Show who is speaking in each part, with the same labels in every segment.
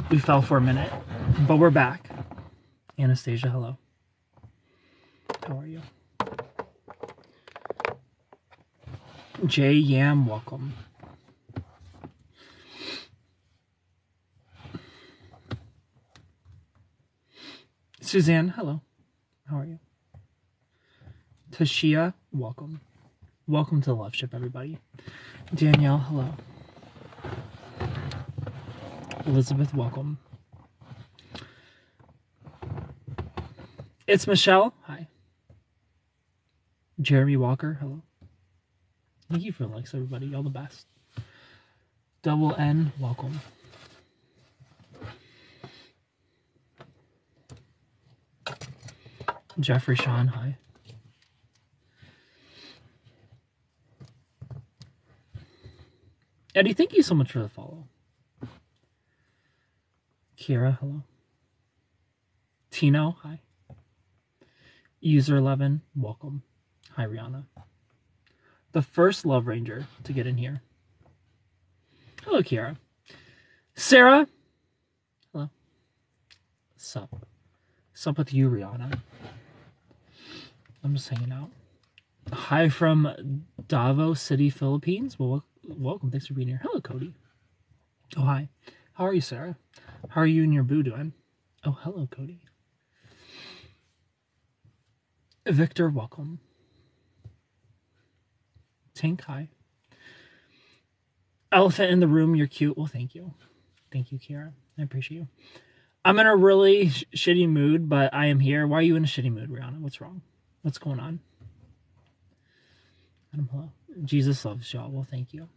Speaker 1: We fell for a minute, but we're back. Anastasia, hello. How are you? J Yam, welcome. Suzanne, hello. How are you? Tashia, welcome. Welcome to the Loveship, everybody. Danielle, hello. Elizabeth, welcome. It's Michelle, hi. Jeremy Walker, hello. Thank you for the likes, everybody. All the best. Double N, welcome. Jeffrey Sean, hi. Eddie, thank you so much for the follow. Kira, hello. Tino, hi. User 11, welcome. Hi, Rihanna. The first Love Ranger to get in here. Hello, Kira. Sarah, hello. Sup? Sup with you, Rihanna? I'm just hanging out. Hi from Davao City, Philippines. Well, welcome. Thanks for being here. Hello, Cody. Oh, hi. How are you, Sarah? How are you and your boo doing? Oh, hello, Cody. Victor, welcome. Tank, hi. Elephant in the room, you're cute. Well, thank you. Thank you, Kira. I appreciate you. I'm in a really shitty mood, but I am here. Why are you in a shitty mood, Rihanna? What's wrong? What's going on? Adam, hello. Jesus loves y'all. Well, thank you.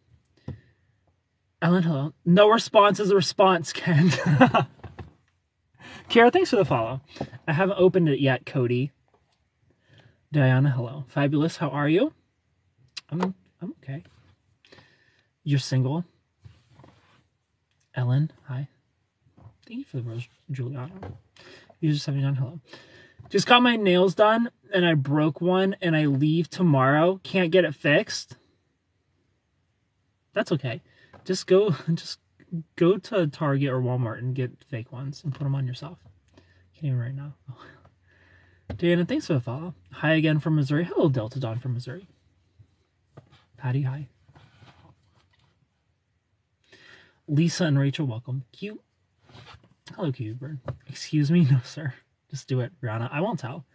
Speaker 1: Ellen, hello. No response is a response, Ken. Kara, thanks for the follow. I haven't opened it yet, Cody. Diana, hello. Fabulous, how are you? I'm okay. You're single. Ellen, hi. Thank you for the rose, Juliana. User 79, hello. Just got my nails done, and I broke one, and I leave tomorrow. Can't get it fixed. That's okay. Just go to Target or Walmart and get fake ones and put them on yourself. Can't even right now. Oh. Diana, thanks for the follow. Hi again from Missouri. Hello, Delta Dawn from Missouri. Patty, hi. Lisa and Rachel, welcome. Cute. Hello, cute bird. Excuse me? No, sir. Just do it, Rihanna. I won't tell.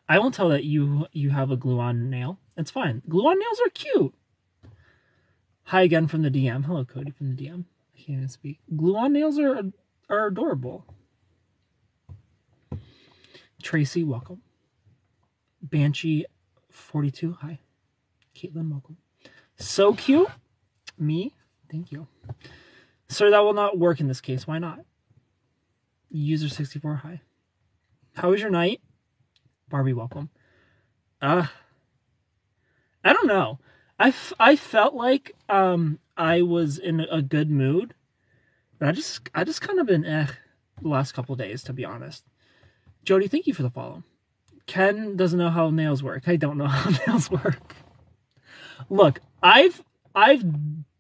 Speaker 1: I won't tell that you have a glue-on nail. It's fine. Glue-on nails are cute. Hi again from the DM. Hello, Cody from the DM. I can't even speak. Glue-on nails are adorable. Tracy, welcome. Banshee 42, hi. Caitlin, welcome. So cute. Me? Thank you. Sir, that will not work in this case. Why not? User 64, hi. How was your night? Barbie, welcome. I don't know. I felt like I was in a good mood, but I just kind of been the last couple of days, to be honest. Jody, thank you for the follow. Ken doesn't know how nails work. I don't know how nails work. Look, I've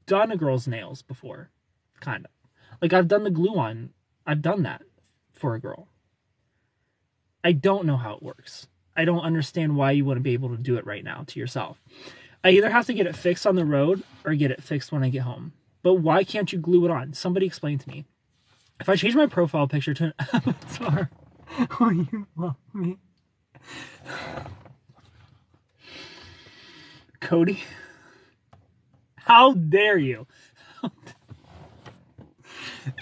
Speaker 1: done a girl's nails before, kind of. Like I've done the glue on. I've done that for a girl. I don't know how it works. I don't understand why you wouldn't be able to do it right now to yourself. I either have to get it fixed on the road or get it fixed when I get home. But why can't you glue it on? Somebody explain to me. If I change my profile picture to an avatar, will you love me? Cody? How dare you?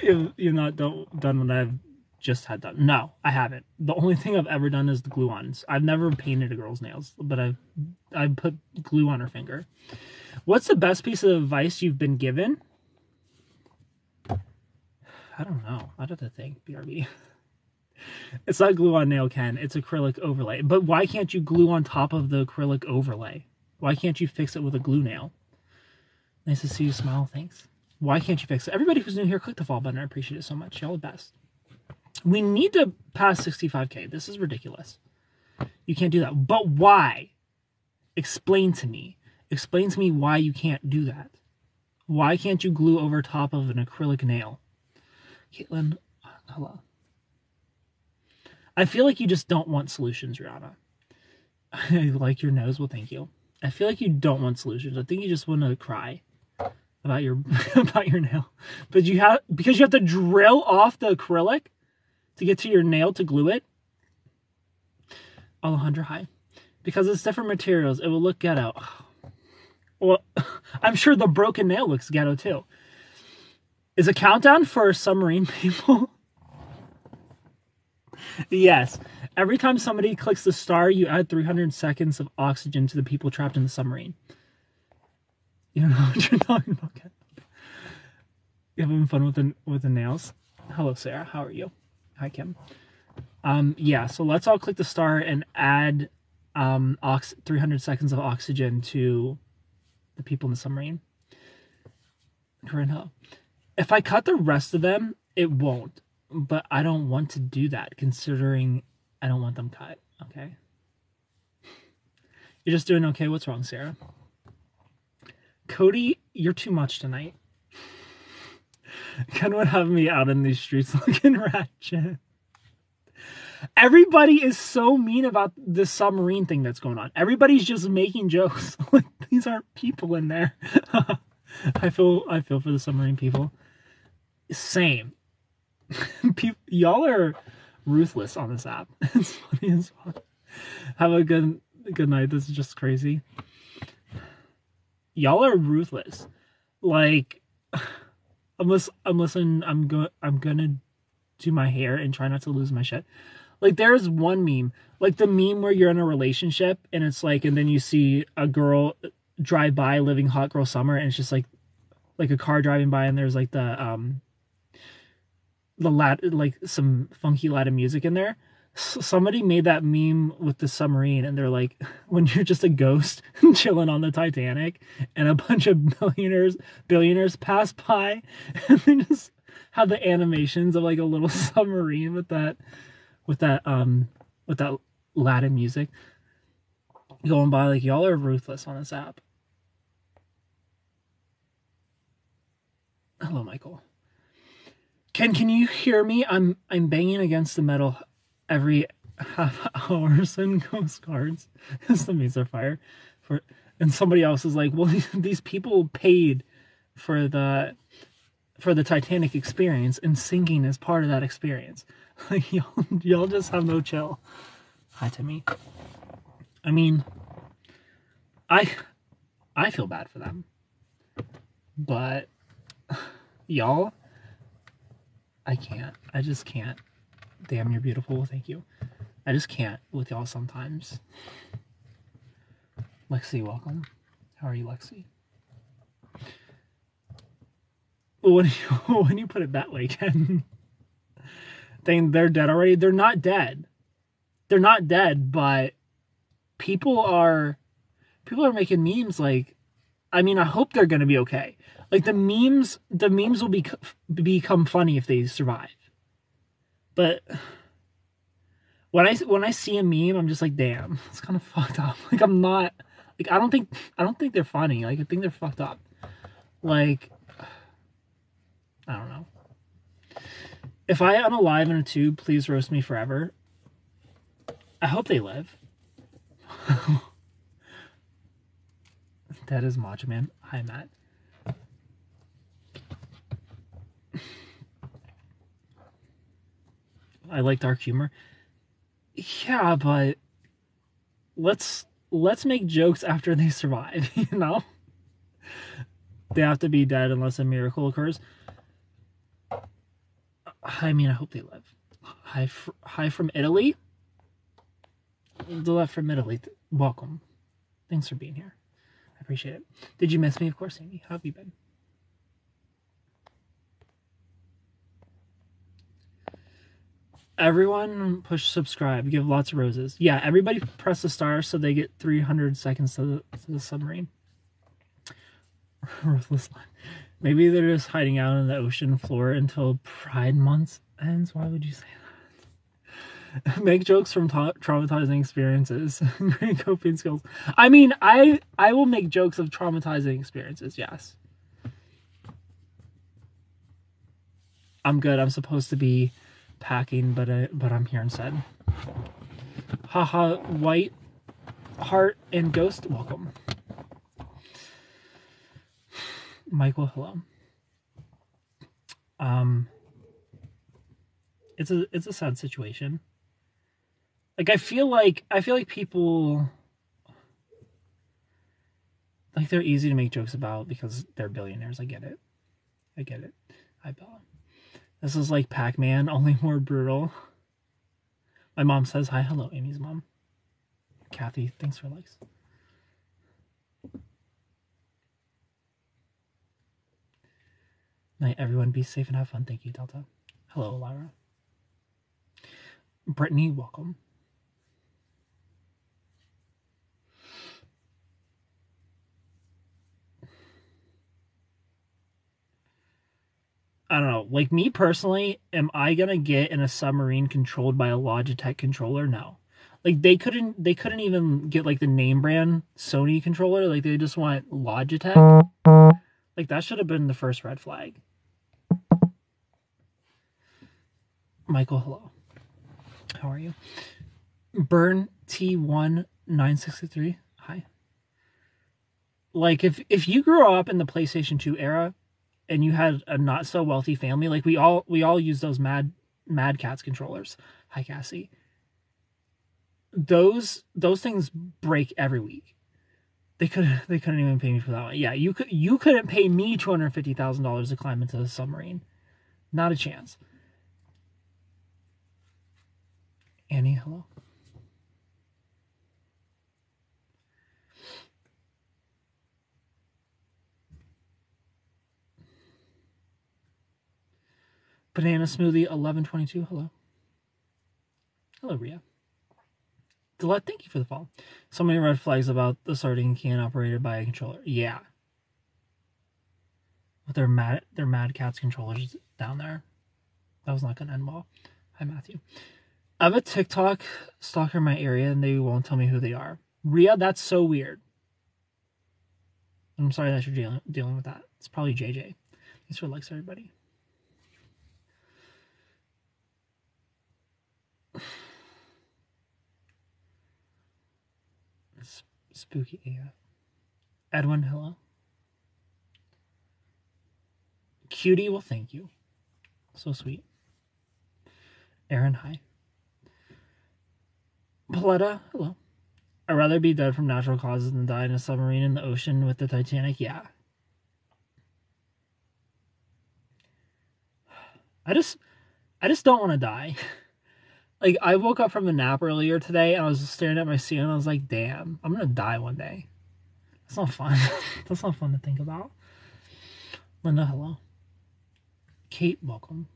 Speaker 1: You've not done what I've just had done. No, I haven't. The only thing I've ever done is the glue-ons. I've never painted a girl's nails, but I've put glue on her finger. What's the best piece of advice you've been given? I don't know. I'd have to think, BRB. It's not glue on nail, Ken. It's acrylic overlay. But why can't you glue on top of the acrylic overlay? Why can't you fix it with a glue nail? Nice to see you smile. Thanks. Why can't you fix it? Everybody who's new here, click the follow button. I appreciate it so much. Y'all the best. We need to pass 65K. This is ridiculous. You can't do that. But why? Explain to me. Explain to me why you can't do that. Why can't you glue over top of an acrylic nail? Caitlin, Hello. I feel like you just don't want solutions, Rihanna. I like your nose. Well, thank you. I feel like you don't want solutions. I think you just want to cry about your about your nail. But because you have to drill off the acrylic to get to your nail to glue it. Alejandra, hi. Because it's different materials, it will look ghetto. Well, I'm sure the broken nail looks ghetto too. Is a countdown for submarine people? Yes. Every time somebody clicks the star, you add 300 seconds of oxygen to the people trapped in the submarine. You don't know what you're talking about, Ken. You having fun with the nails? Hello, Sarah. How are you? Hi, Kim. Yeah, so let's all click the star and add 300 seconds of oxygen to the people in the submarine. Corinne, if I cut the rest of them, it won't. But I don't want to do that, considering I don't want them cut. Okay. You're just doing okay. What's wrong, Sarah? Cody, you're too much tonight. Ken would have me out in these streets looking ratchet. Everybody is so mean about the submarine thing that's going on. Everybody's just making jokes. Like, these aren't people in there. I feel for the submarine people. Same. Y'all are ruthless on this app. It's funny as well. Have a good night. This is just crazy. Y'all are ruthless. Like, I'm gonna do my hair and try not to lose my shit. Like, there's one meme, like the meme where you're in a relationship and it's like, and then you see a girl drive by living hot girl summer, and it's just like a car driving by, and there's like the like some funky Latin music in there. Somebody made that meme with the submarine, and they're like, when you're just a ghost chilling on the Titanic and a bunch of billionaires pass by, and they just have the animations of like a little submarine with that Latin music going by. Like, y'all are ruthless on this app. Hello, Michael. Can you hear me? I'm banging against the metal every half hour. Send ghost cards. The mates are fire. And somebody else is like, well, these people paid for the Titanic experience, and sinking is part of that experience. Like, y'all just have no chill. Hi, Timmy. I mean, I feel bad for them, but y'all, I can't. I just can't. Damn, you're beautiful. Thank you. I just can't with y'all sometimes. Lexi, welcome. How are you, Lexi? When you put it that way, Ken. They're dead already. They're not dead. They're not dead, but people are making memes like, I mean, I hope they're gonna be okay. Like, the memes will become funny if they survive. But when I see a meme, I'm just like, damn, it's kind of fucked up. Like, I'm not, like, I don't think they're funny. Like, I think they're fucked up. Like, I don't know. If I unalive in a tube, please roast me forever. I hope they live. That is Macho Man. Hi, Matt. I like dark humor. Yeah, but let's make jokes after they survive, you know? They have to be dead unless a miracle occurs. I mean, I hope they live. Hi from Italy. The left from Italy. Welcome. Thanks for being here. I appreciate it. Did you miss me? Of course, Amy. How have you been? Everyone push subscribe. Give lots of roses. Yeah, everybody press the star so they get 300 seconds to the submarine. Ruthless line. Maybe they're just hiding out on the ocean floor until Pride Month ends. Why would you say that? Make jokes from traumatizing experiences. Great coping skills. I mean, I will make jokes of traumatizing experiences, yes. I'm good. I'm supposed to be packing, but I'm here instead. Haha, White Heart and Ghost, welcome. Michael, hello. It's a sad situation. Like I feel like people, like, they're easy to make jokes about because they're billionaires. I get it. Hi, Bella. This is like Pac-Man, only more brutal. My mom says hi. Hello, Amy's mom. Kathy, thanks for likes. Night, everyone. Be safe and have fun. Thank you, Delta. Hello, Lyra. Brittany, welcome. I don't know. Like, me personally, am I gonna get in a submarine controlled by a Logitech controller? No. Like, they couldn't even get like the name brand Sony controller. Like, they just want Logitech. Like, that should have been the first red flag. Michael, hello. How are you? Burn T1963. Hi. Like, if you grew up in the PlayStation 2 era and you had a not so wealthy family, like we all use those Mad Catz controllers. Hi, Cassie. Those things break every week. They couldn't even pay me for that one. Yeah, you couldn't pay me $250,000 to climb into the submarine. Not a chance. Annie, hello. Banana Smoothie 1122, hello. Hello, Ria. Delette, thank you for the follow. So many red flags about the sardine can operated by a controller. Yeah. With their Mad Catz controllers down there. That was not going to end well. Hi, Matthew. I have a TikTok stalker in my area and they won't tell me who they are. Ria, that's so weird. I'm sorry that you're dealing with that. It's probably JJ. Thanks for likes, everybody. It's spooky AF. Edwin, hello. Cutie, well, thank you. So sweet. Aaron, hi. Paletta, hello. I'd rather be dead from natural causes than die in a submarine in the ocean with the Titanic. Yeah. I just don't want to die. Like, I woke up from a nap earlier today and I was staring at my ceiling and I was like, damn, I'm gonna die one day. That's not fun. That's not fun to think about. Linda, hello. Kate, welcome.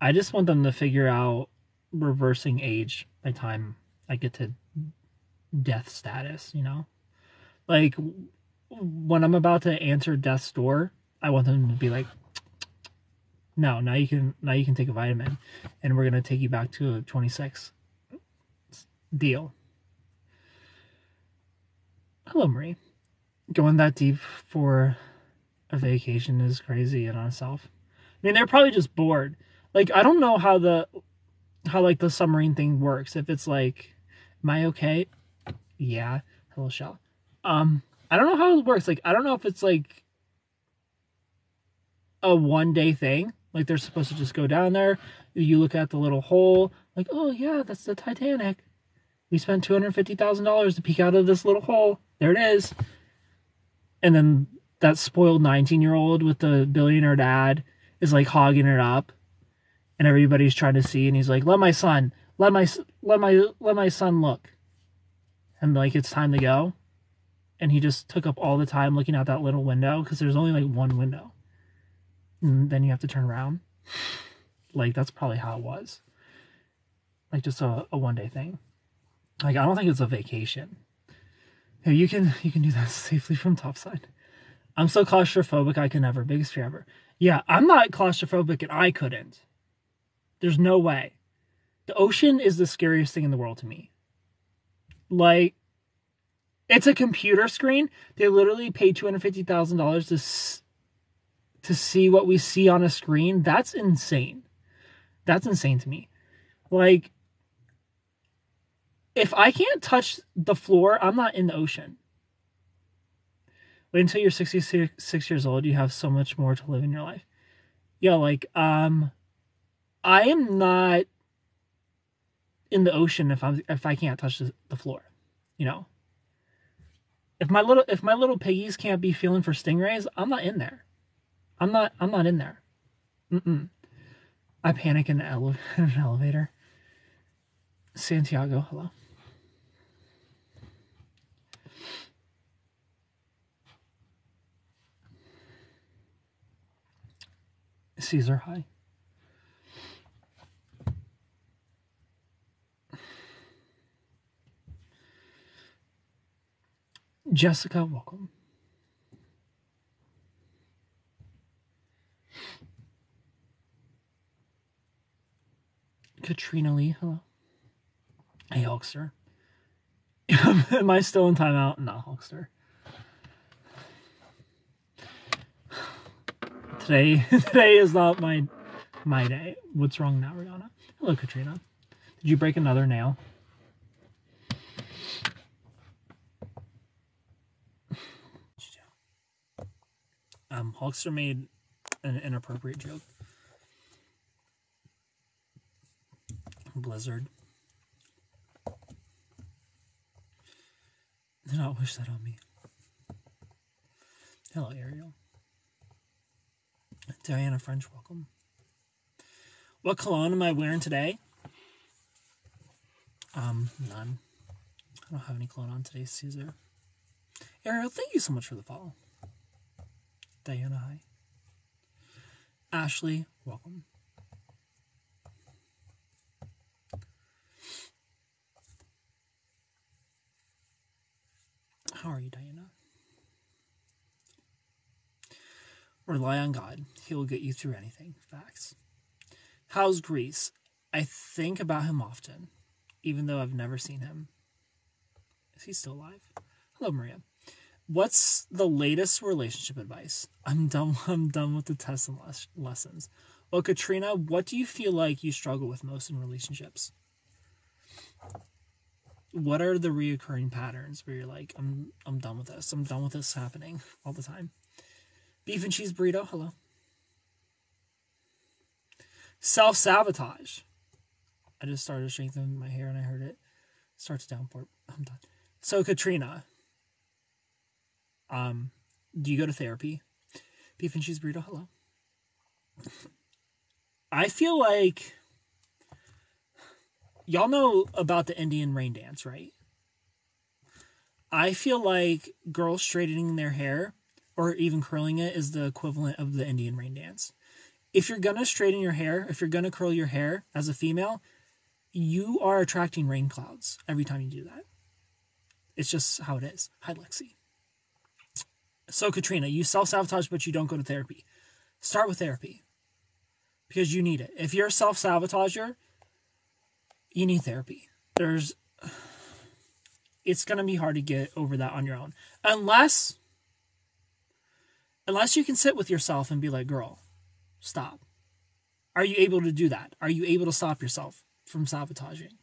Speaker 1: I just want them to figure out reversing age by time I get to death status, you know? Like, when I'm about to answer death's door, I want them to be like, no, now you can take a vitamin and we're going to take you back to a 26. Deal. Hello, Marie. Going that deep for a vacation is crazy in itself. I mean, they're probably just bored. Like, I don't know how the submarine thing works. If it's like, am I okay? Yeah. Hello, Shell. I don't know how it works. Like, I don't know if it's like a one-day thing. Like, they're supposed to just go down there. You look at the little hole. Like, oh, yeah, that's the Titanic. We spent $250,000 to peek out of this little hole. There it is. And then that spoiled 19-year-old with the billionaire dad is, like, hogging it up. And everybody's trying to see. And he's like, let my son look. And, like, it's time to go. And he just took up all the time looking out that little window. Because there's only, like, one window. And then you have to turn around. Like, that's probably how it was. Like, just a one-day thing. Like, I don't think it's a vacation. You can do that safely from topside. I'm so claustrophobic I can never. Biggest fear ever. Yeah, I'm not claustrophobic and I couldn't. There's no way. The ocean is the scariest thing in the world to me. Like, it's a computer screen. They literally paid $250,000 to see what we see on a screen, that's insane. That's insane to me. Like, if I can't touch the floor, I'm not in the ocean. Wait until you're 66 years old. You have so much more to live in your life. Yeah, like, I am not in the ocean if I can't touch the floor, you know. If my little piggies can't be feeling for stingrays, I'm not in there. I'm not in there. I panic in an elevator. Santiago, hello. Caesar, hi. Jessica, welcome. Katrina Lee, hello. Hey, Hulkster. Am I still in timeout? No, Hulkster. Today is not my day. What's wrong now, Rihanna? Hello, Katrina. Did you break another nail? Hulkster made an inappropriate joke. Blizzard. Do not wish that on me. Hello, Ariel. Diana French, welcome. What cologne am I wearing today? None. I don't have any cologne on today, Caesar. Ariel, thank you so much for the follow. Diana, hi. Ashley, welcome. How are you, Diana? Rely on God. He will get you through anything. Facts. How's Greece? I think about him often, even though I've never seen him. Is he still alive? Hello, Maria. What's the latest relationship advice? I'm done with the tests and lessons. Well, Katrina, what do you feel like you struggle with most in relationships? What are the reoccurring patterns where you're like, I'm done with this. I'm done with this happening all the time. Beef and cheese burrito, hello. Self-sabotage. I just started strengthening my hair and I heard it start to downpour. I'm done. So, Katrina, do you go to therapy? Beef and cheese burrito, hello. I feel like y'all know about the Indian rain dance, right? I feel like girls straightening their hair or even curling it is the equivalent of the Indian rain dance. If you're going to straighten your hair, if you're going to curl your hair as a female, you are attracting rain clouds every time you do that. It's just how it is. Hi, Lexi. So, Katrina, you self-sabotage, but you don't go to therapy. Start with therapy because you need it. If you're a self-sabotager, you need therapy. It's going to be hard to get over that on your own. Unless you can sit with yourself and be like, girl, stop. Are you able to do that? Are you able to stop yourself from sabotaging?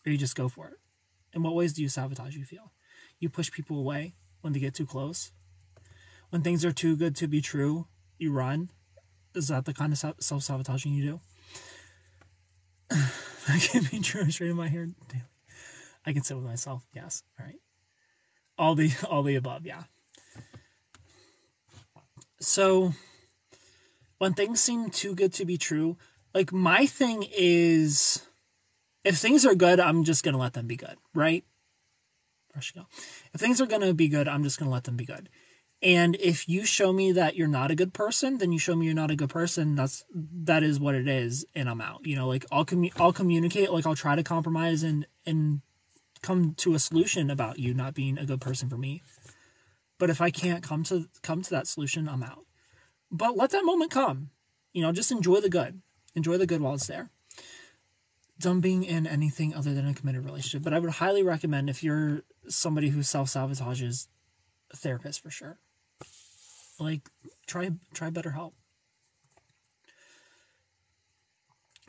Speaker 1: Or you just go for it? In what ways do you sabotage, you feel? You push people away when they get too close? When things are too good to be true, you run? Is that the kind of self-sabotaging you do? That can't be true. I'm straightening my hair daily. I can sit with myself. Yes. All right. All the above. Yeah. So when things seem too good to be true, like my thing is, if things are good, I'm just going to let them be good. Right? If things are going to be good, I'm just going to let them be good. And if you show me that you're not a good person, then you show me you're not a good person. That is what it is, and I'm out. You know, like I'll communicate, like I'll try to compromise and come to a solution about you not being a good person for me. But if I can't come to that solution, I'm out. But let that moment come. You know, just enjoy the good. Enjoy the good while it's there. Don't being in anything other than a committed relationship. But I would highly recommend, if you're somebody who self-sabotages, a therapist for sure. Like, try BetterHelp.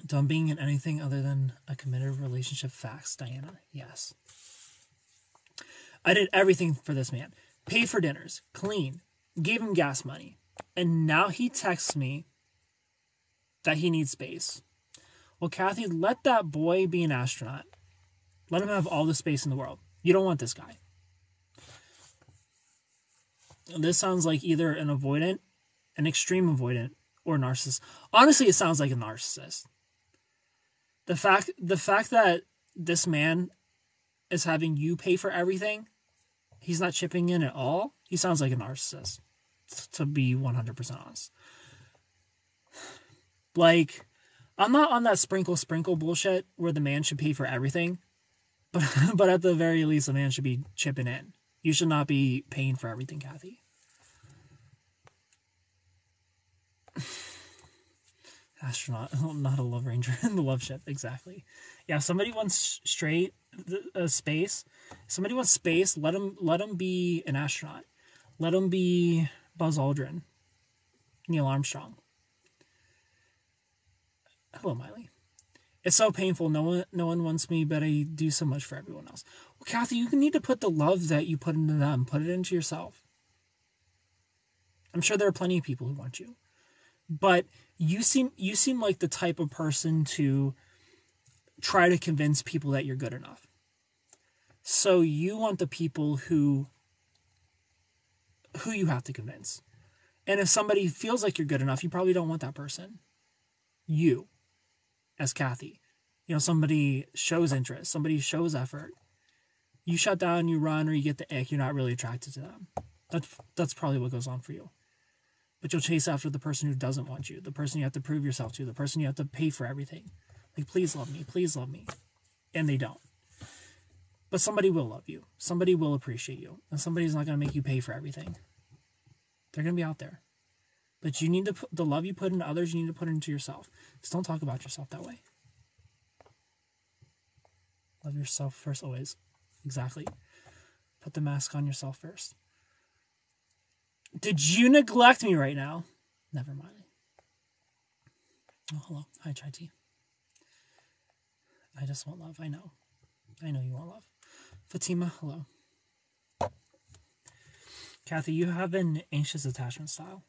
Speaker 1: Done being in anything other than a committed relationship. Facts, Diana. Yes. I did everything for this man. Paid for dinners, clean, gave him gas money. And now he texts me that he needs space. Well, Kathy, let that boy be an astronaut. Let him have all the space in the world. You don't want this guy. This sounds like either an avoidant, an extreme avoidant, or a narcissist. Honestly, it sounds like a narcissist. The fact that this man is having you pay for everything, he's not chipping in at all, he sounds like a narcissist, to be 100% honest. Like, I'm not on that sprinkle bullshit where the man should pay for everything, but at the very least, the man should be chipping in. You should not be paying for everything, Kathy. Astronaut, not a love ranger in the love ship. Exactly. Yeah, somebody wants space. Somebody wants space. Let him be an astronaut. Let him be Buzz Aldrin, Neil Armstrong. Hello, Miley. It's so painful. No one wants me, but I do so much for everyone else. Well, Kathy, you need to put the love that you put into them, put it into yourself. I'm sure there are plenty of people who want you, but you seem like the type of person to try to convince people that you're good enough. So you want the people who you have to convince. And if somebody feels like you're good enough, you probably don't want that person. You, as Kathy, somebody shows interest, somebody shows effort. You shut down, you run, or you get the ick, you're not really attracted to them. That's probably what goes on for you. But you'll chase after the person who doesn't want you, the person you have to prove yourself to, the person you have to pay for everything. Like, please love me, please love me. And they don't. But somebody will love you. Somebody will appreciate you. And somebody's not going to make you pay for everything. They're going to be out there. But you need to put the love you put into others, you need to put it into yourself. Just don't talk about yourself that way. Love yourself first always. Exactly. Put the mask on yourself first. Did you neglect me right now? Never mind. Oh, hello. Hi, Chai Tea. I just want love. I know you want love. Fatima, hello. Kathy, you have an anxious attachment style.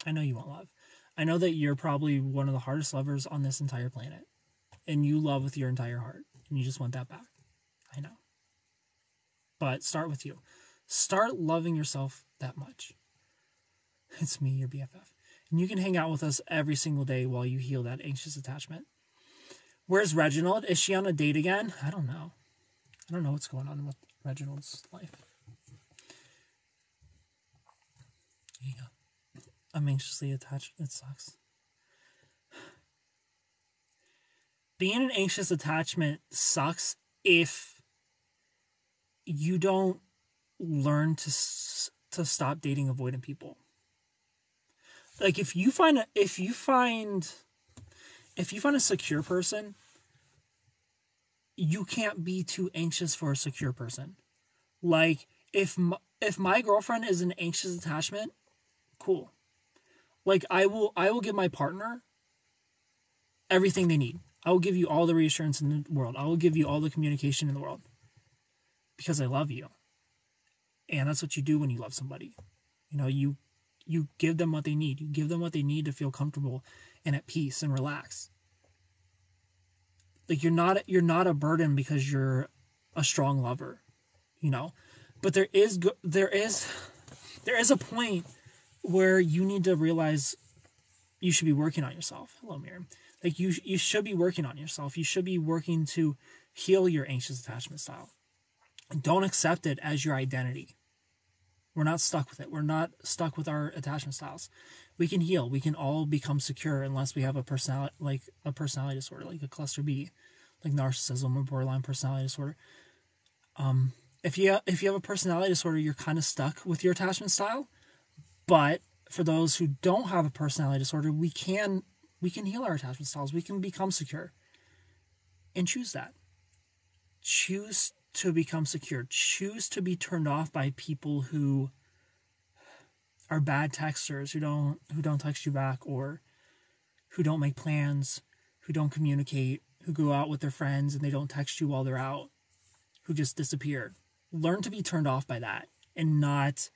Speaker 1: I know you want love. I know that you're probably one of the hardest lovers on this entire planet. And you love with your entire heart. And you just want that back. I know. But start with you. Start loving yourself that much. It's me, your BFF. And you can hang out with us every single day while you heal that anxious attachment. Where's Reginald? Is she on a date again? I don't know. I don't know what's going on with Reginald's life. Yeah. I'm anxiously attached. It sucks. Being an anxious attachment sucks if you don't learn to stop dating avoidant people. Like, if you find a secure person, you can't be too anxious for a secure person. Like, if my girlfriend is an anxious attachment, cool. Like, I will give my partner everything they need. I will give you all the reassurance in the world. I will give you all the communication in the world. Because I love you. And that's what you do when you love somebody. You give them what they need. You give them what they need to feel comfortable and at peace and relax. Like, you're not a burden because you're a strong lover, But there is a point where you need to realize you should be working on yourself. Hello, Miriam. Like, you should be working on yourself. You should be working to heal your anxious attachment style. Don't accept it as your identity. We're not stuck with it. We're not stuck with our attachment styles. We can heal. We can all become secure unless we have a personality disorder, like a cluster B, like narcissism or borderline personality disorder. If you have a personality disorder, you're kind of stuck with your attachment style. But for those who don't have a personality disorder, we can heal our attachment styles. We can become secure. And choose that. Choose to become secure. Choose to be turned off by people who are bad texters who don't text you back, or who don't make plans, who don't communicate, who go out with their friends and they don't text you while they're out, who just disappear. Learn to be turned off by that and not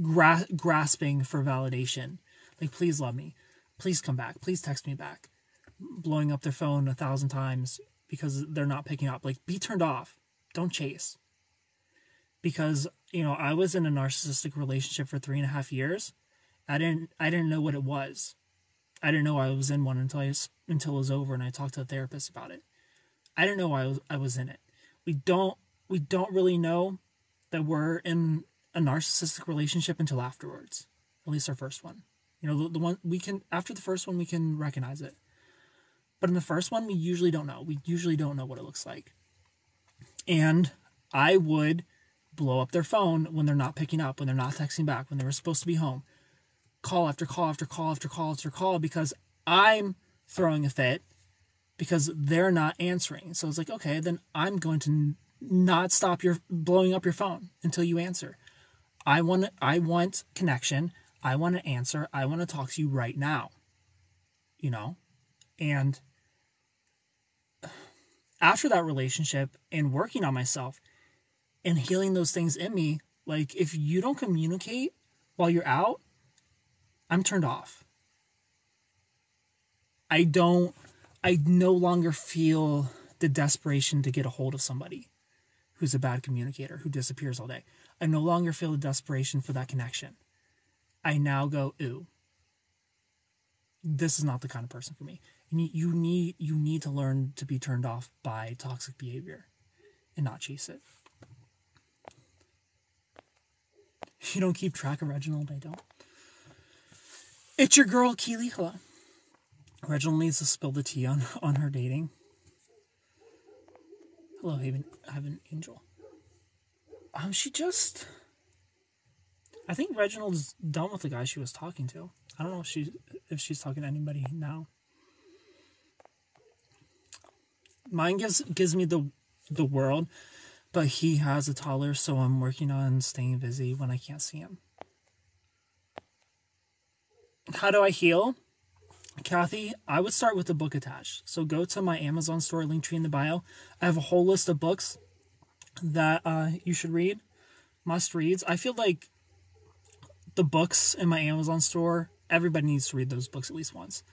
Speaker 1: grasping for validation. Like, please love me. Please come back. Please text me back. Blowing up their phone 1,000 times because they're not picking up. Like, be turned off. Don't chase. Because, I was in a narcissistic relationship for 3.5 years. I didn't know what it was. I didn't know I was in one until it was over and I talked to a therapist about it. I didn't know I was in it. We don't really know that we're in a narcissistic relationship until afterwards. At least our first one. The one we can, after the first one, we can recognize it. But in the first one, we usually don't know. We usually don't know what it looks like. And I would blow up their phone when they're not picking up, when they're not texting back, when they were supposed to be home. Call after call after call after call after call because I'm throwing a fit because they're not answering. So it's like, okay, then I'm going to not stop your blowing up your phone until you answer. I want connection. I want to answer. I want to talk to you right now. And after that relationship and working on myself and healing those things in me, like, if you don't communicate while you're out, I'm turned off. I no longer feel the desperation to get a hold of somebody who's a bad communicator, who disappears all day. I no longer feel the desperation for that connection. I now go, ooh, this is not the kind of person for me. And you need to learn to be turned off by toxic behavior and not chase it. You don't keep track of Reginald, I don't. It's your girl, Keely. Hello. Reginald needs to spill the tea on her dating. Hello, Haven Angel. I think Reginald's done with the guy she was talking to. I don't know if she's talking to anybody now. Mine gives me the world, but he has a toddler, so I'm working on staying busy when I can't see him. How do I heal? Kathy, I would start with the book attached. So go to my Amazon store, Linktree in the bio. I have a whole list of books that you should read, must reads. I feel like the books in my Amazon store, everybody needs to read those books at least once.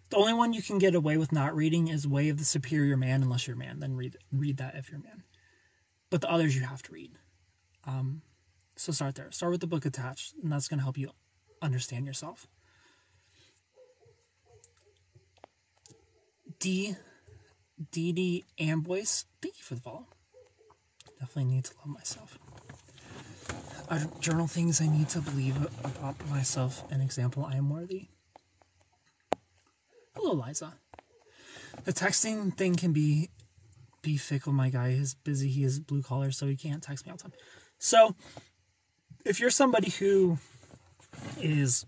Speaker 1: The only one you can get away with not reading is Way of the Superior Man, unless you're a man. Then read that if you're a man. But the others you have to read. So start there. Start with the book attached, and that's going to help you understand yourself. D Amboise, thank you for the follow. Definitely need to love myself. I journal things I need to believe about myself. An example, I am worthy. Hello, Liza. The texting thing can be fickle. My guy is busy. He is blue collar, so he can't text me all the time. So if you're somebody who is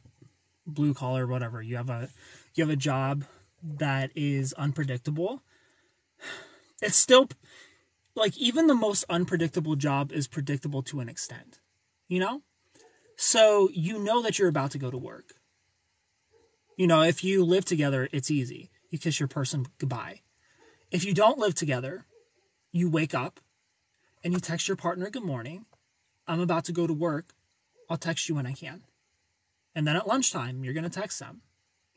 Speaker 1: blue collar, whatever, you have a job that is unpredictable, it's still, like, even the most unpredictable job is predictable to an extent, so that you're about to go to work. If you live together, it's easy. You kiss your person goodbye. If you don't live together, you wake up and you text your partner, good morning, I'm about to go to work, I'll text you when I can. And then at lunchtime, you're going to text them,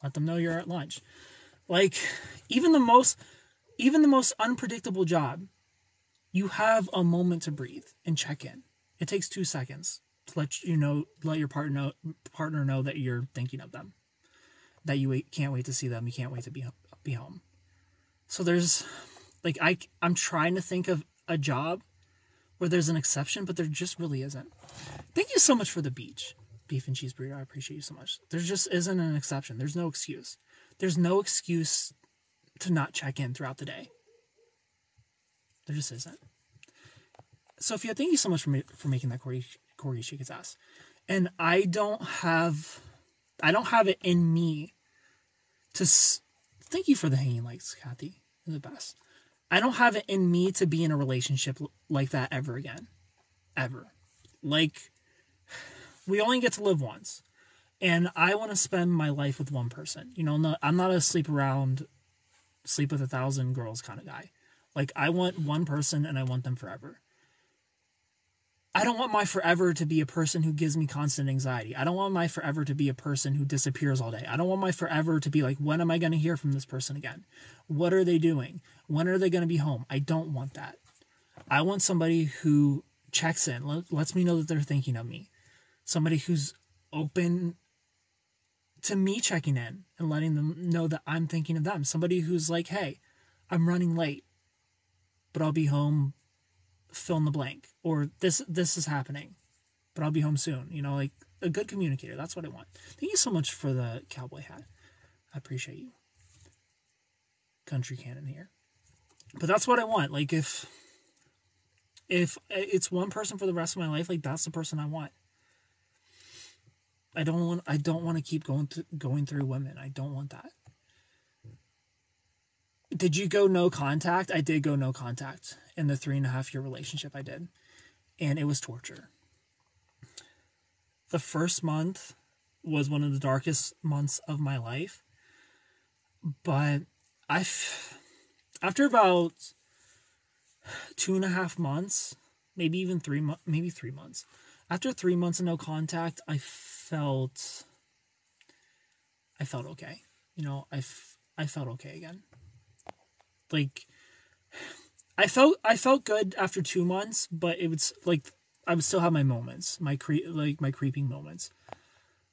Speaker 1: let them know you're at lunch. Like, even the most unpredictable job, you have a moment to breathe and check in. It takes 2 seconds to let your partner know that you're thinking of them, that you can't wait to see them, you can't wait to be home. So there's, like, I'm trying to think of a job where there's an exception, but there just really isn't. Thank you so much for the beach, beef and cheese burrito. I appreciate you so much. There just isn't an exception. There's no excuse. There's no excuse to not check in throughout the day. There just isn't. Sophia, thank you so much for making that Corey shake his ass. And I don't have it in me to. Thank you for the hanging lights, Kathy. You're the best. I don't have it in me to be in a relationship like that ever again. Ever. Like, We only get to live once. And I want to spend my life with one person. You know, I'm not a sleep with 1,000 girls kind of guy. Like, I want one person and I want them forever. I don't want my forever to be a person who gives me constant anxiety. I don't want my forever to be a person who disappears all day. I don't want my forever to be like, when am I going to hear from this person again? What are they doing? When are they going to be home? I don't want that. I want somebody who checks in, lets me know that they're thinking of me. Somebody who's open to me checking in and letting them know that I'm thinking of them. Somebody who's like, hey, I'm running late, but I'll be home, fill in the blank. Or this is happening, but I'll be home soon. You know, like a good communicator. That's what I want. Thank you so much for the cowboy hat. I appreciate you. Country cannon here. But that's what I want. Like, if it's one person for the rest of my life, like, that's the person I want. I don't want to keep going through women. I don't want that. Did you go no contact? I did go no contact in the 3.5-year relationship I did. And it was torture. The first month was one of the darkest months of my life. But after about 2.5 months, maybe even 3 months. After 3 months of no contact, I felt okay. You know, I felt okay again. Like, I felt good after 2 months, but it was like I would still have my moments, my creeping moments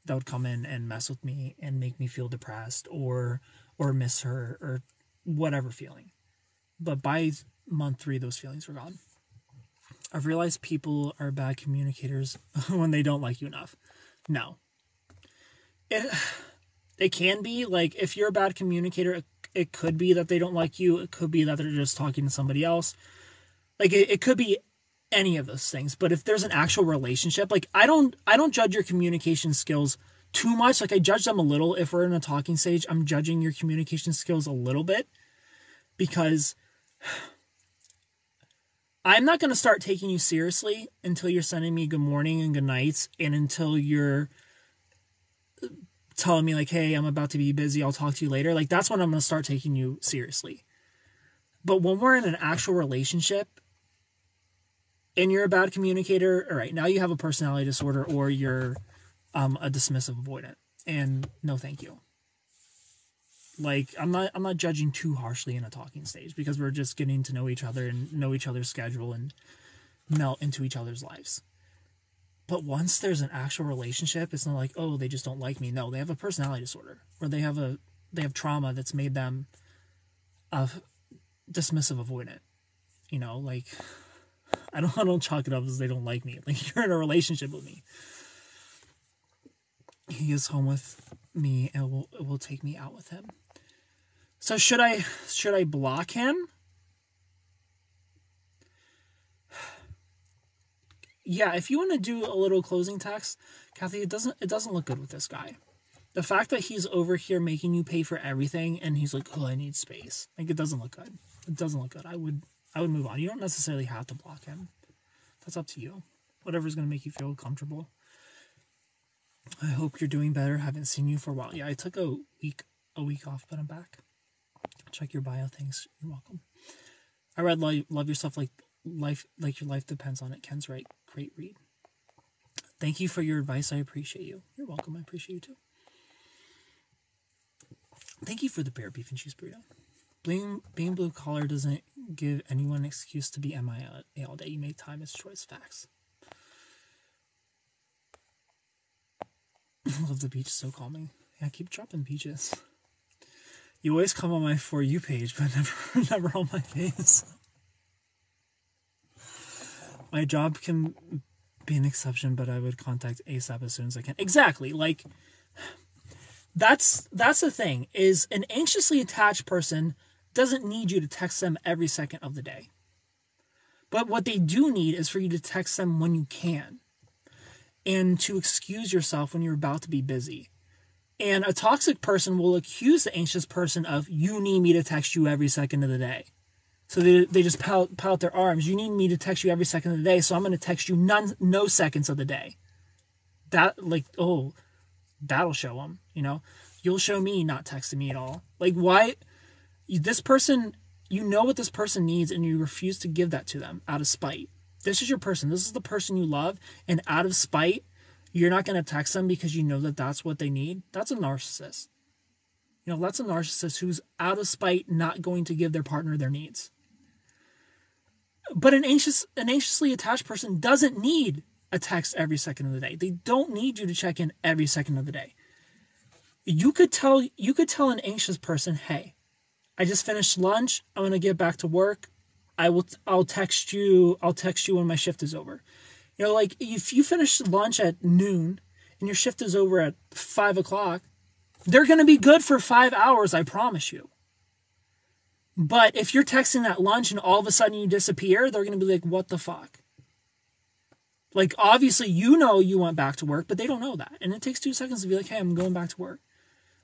Speaker 1: that would come in and mess with me and make me feel depressed or miss her or whatever feeling. But by month 3, those feelings were gone. I've realized people are bad communicators when they don't like you enough. No. It can be, like, if you're a bad communicator, it could be that they don't like you. It could be that they're just talking to somebody else. Like, it could be any of those things. But if there's an actual relationship, like, I don't judge your communication skills too much. Like, I judge them a little. If we're in a talking stage, I'm judging your communication skills a little bit, because I'm not going to start taking you seriously until you're sending me good morning and good nights, and until you're telling me, like, hey, I'm about to be busy, I'll talk to you later. Like, that's when I'm going to start taking you seriously. But when we're in an actual relationship and you're a bad communicator, all right, now you have a personality disorder, or you're a dismissive avoidant. And no thank you. Like, I'm not judging too harshly in a talking stage, because we're just getting to know each other and know each other's schedule and melt into each other's lives. But once there's an actual relationship, it's not like, oh, they just don't like me. No, they have a personality disorder, or they have trauma that's made them a dismissive avoidant. You know, like, I don't chalk it up as they don't like me. Like, you're in a relationship with me. He is home with me and will take me out with him. So should I block him? Yeah, if you want to do a little closing text, Kathy, it doesn't look good with this guy. The fact that he's over here making you pay for everything, and he's like, oh, I need space. Like, it doesn't look good. It doesn't look good. I would move on. You don't necessarily have to block him. That's up to you. Whatever's going to make you feel comfortable. I hope you're doing better. Haven't seen you for a while. Yeah, I took a week off, but I'm back. Check your bio. Thanks. You're welcome. I read Love Yourself Like Your Life Depends on It. Ken's right. Great read. Thank you for your advice. I appreciate you. You're welcome. I appreciate you too. Thank you for the bear beef and cheese burrito. Being blue collar doesn't give anyone an excuse to be MIA all day. You make time as choice. Facts. Love the beach. So calming. Yeah, keep dropping beaches. You always come on my For You page, but never on my face. My job can be an exception, but I would contact ASAP as soon as I can. Exactly. Like, that's the thing, is an anxiously attached person doesn't need you to text them every second of the day. But what they do need is for you to text them when you can, and to excuse yourself when you're about to be busy. And a toxic person will accuse the anxious person of, you need me to text you every second of the day. So they just pout their arms. You need me to text you every second of the day, so I'm going to text you no seconds of the day. that, like, oh, that'll show them, you know? You'll show me not texting me at all. Like, why? This person, you know what this person needs, and you refuse to give that to them out of spite. This is your person. This is the person you love, and out of spite, you're not going to text them because you know that that's what they need. That's a narcissist. You know, that's a narcissist who's out of spite not going to give their partner their needs. But an anxiously attached person doesn't need a text every second of the day. They don't need you to check in every second of the day. You could tell an anxious person, hey, I just finished lunch. I'm going to get back to work. I'll text you when my shift is over. You know, like if you finish lunch at noon and your shift is over at 5 o'clock, they're going to be good for 5 hours, I promise you. But if you're texting at lunch and all of a sudden you disappear, they're going to be like, what the fuck? Like, obviously, you know you went back to work, but they don't know that. And it takes 2 seconds to be like, hey, I'm going back to work.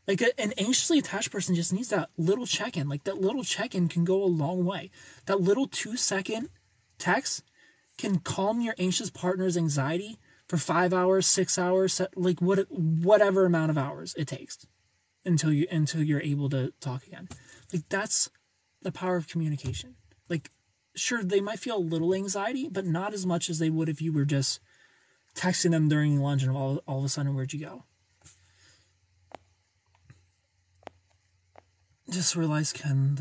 Speaker 1: Like, an anxiously attached person just needs that little check-in. Like, that little check-in can go a long way. That little 2-second text can calm your anxious partner's anxiety for 5 hours, 6 hours, like whatever amount of hours it takes until you're able to talk again. Like, that's the power of communication. Like, sure, they might feel a little anxiety, but not as much as they would if you were just texting them during lunch and all of a sudden, where'd you go? Just realize, Ken,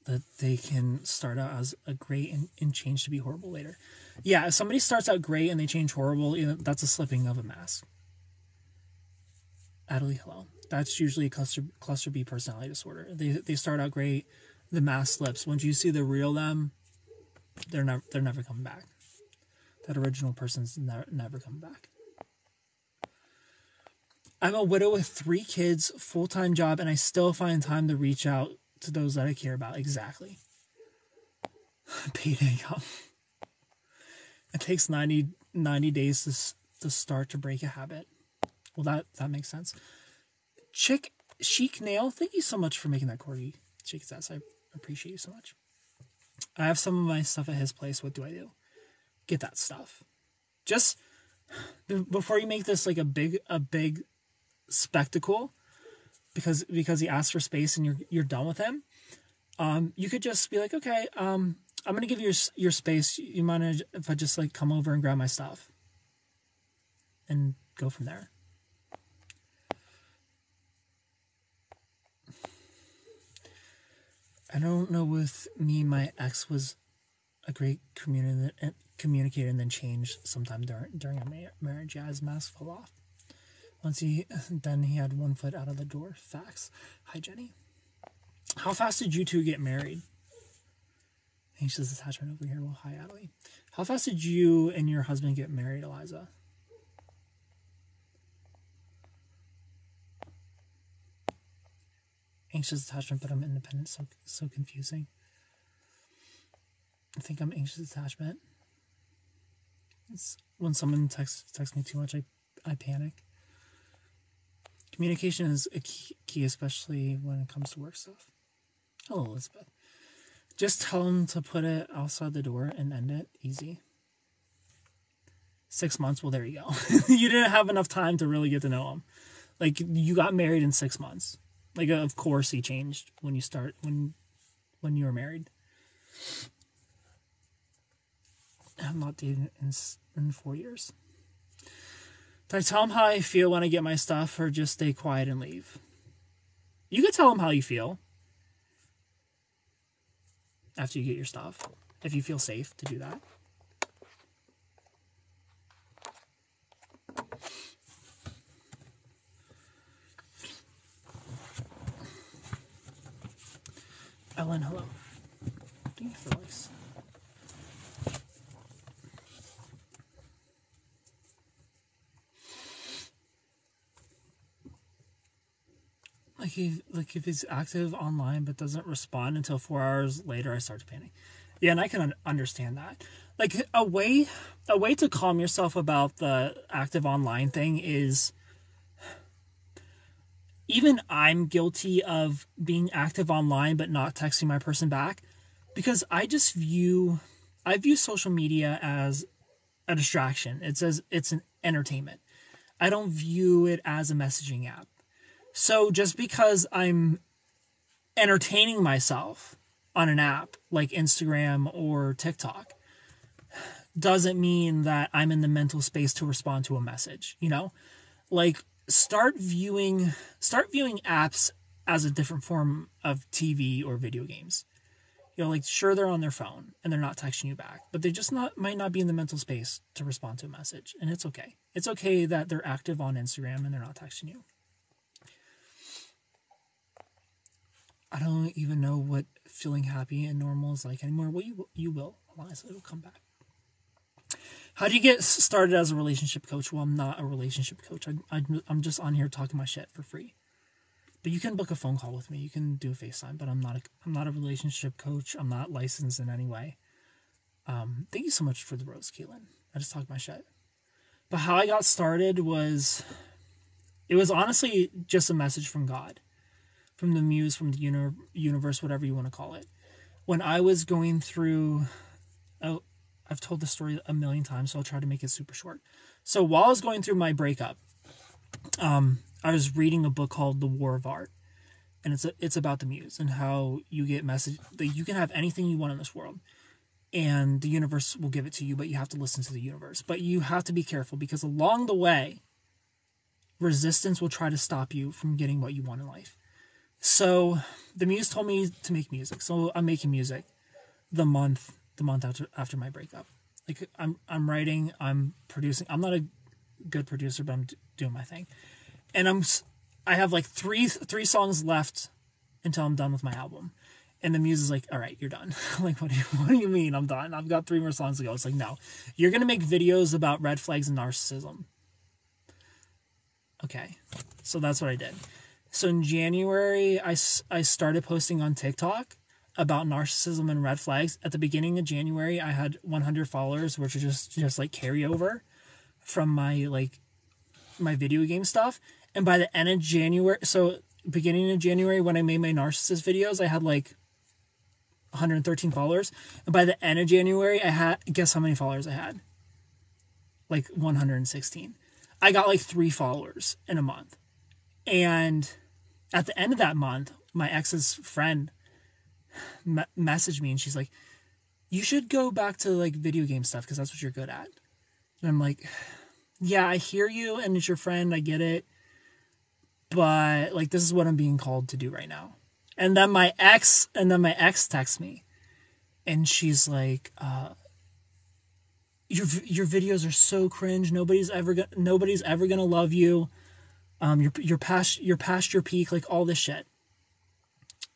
Speaker 1: that they can start out as a great and change to be horrible later. Yeah, if somebody starts out great and they change horrible, you know, that's a slipping of a mask. Adelie, hello. That's usually a cluster B personality disorder. They start out great, the mask slips. Once you see the real them, they're never coming back. That original person's never coming back. I'm a widow with 3 kids, full-time job, and I still find time to reach out to those that I care about. Exactly. Paid income. It takes 90 days to start to break a habit. Well, that makes sense. Chic Nail, thank you so much for making that Corgi Chic Sass. I appreciate you so much. I have some of my stuff at his place. What do I do? Get that stuff. Just before you make this like a big spectacle, because he asked for space and you're done with him. You could just be like, okay, I'm gonna give you your space. You mind if I just like come over and grab my stuff and go from there? I don't know. With me, my ex was a great communicator and then changed sometime during our marriage. Yeah, his mask fell off. Then he had 1 foot out of the door. Facts. Hi, Jenny. How fast did you two get married? Anxious attachment over here. Well, hi, Adelie. How fast did you and your husband get married, Eliza? Anxious attachment, but I'm independent. So confusing. I think I'm anxious attachment. It's when someone texts me too much, I panic. Communication is a key, especially when it comes to work stuff. Hello, Elizabeth. Just tell them to put it outside the door and end it. Easy. 6 months. Well, there you go. You didn't have enough time to really get to know him. Like, you got married in 6 months. Like, of course he changed when you were married. I'm not dating in 4 years. Do I tell him how I feel when I get my stuff, or just stay quiet and leave? You could tell him how you feel after you get your stuff, if you feel safe to do that. Ellen, hello. Thank you for likes. Like if he's active online but doesn't respond until 4 hours later, I start to panic. Yeah, and I can understand that. Like, a way to calm yourself about the active online thing is, even I'm guilty of being active online but not texting my person back, because I view social media as a distraction. It's an entertainment. I don't view it as a messaging app. So just because I'm entertaining myself on an app like Instagram or TikTok doesn't mean that I'm in the mental space to respond to a message, you know? Like, start viewing apps as a different form of TV or video games. You know, like, sure, they're on their phone and they're not texting you back, but they just might not be in the mental space to respond to a message, and it's okay. It's okay that they're active on Instagram and they're not texting you. I don't even know what feeling happy and normal is like anymore. Well, you will. Honestly, it'll come back. How do you get started as a relationship coach? Well, I'm not a relationship coach. I'm just on here talking my shit for free. But you can book a phone call with me. You can do a FaceTime. But I'm not a relationship coach. I'm not licensed in any way. Thank you so much for the rose, Caitlin. I just talked my shit. But how I got started was, it was honestly just a message from God, from the muse, from the universe, whatever you want to call it. When I was going through, I've told this story a million times, so I'll try to make it super short. So while I was going through my breakup, I was reading a book called The War of Art, and it's about the muse and how you get message that you can have anything you want in this world, and the universe will give it to you, but you have to listen to the universe. But you have to be careful, because along the way, resistance will try to stop you from getting what you want in life. So the muse told me to make music, so I'm making music the month after my breakup. Like, I'm writing, I'm producing. I'm not a good producer, but I'm doing my thing. And I have like three songs left until I'm done with my album. And the muse is like, all right, you're done. Like, what do you mean I'm done? I've got 3 more songs to go. It's like, no, you're going to make videos about red flags and narcissism. Okay. So that's what I did. So in January, I started posting on TikTok about narcissism and red flags. At the beginning of January, I had 100 followers, which are just like carryover from my video game stuff. And by the end of January, so beginning of January, when I made my narcissist videos, I had like 113 followers. And by the end of January, guess how many followers I had? Like 116. I got like 3 followers in a month. And at the end of that month, my ex's friend messaged me, and she's like, you should go back to like video game stuff, because that's what you're good at. And I'm like, yeah, I hear you, and it's your friend, I get it, but like, this is what I'm being called to do right now. And then my ex texts me, and she's like, your videos are so cringe. Nobody's ever gonna love you. You're past your peak, like all this shit.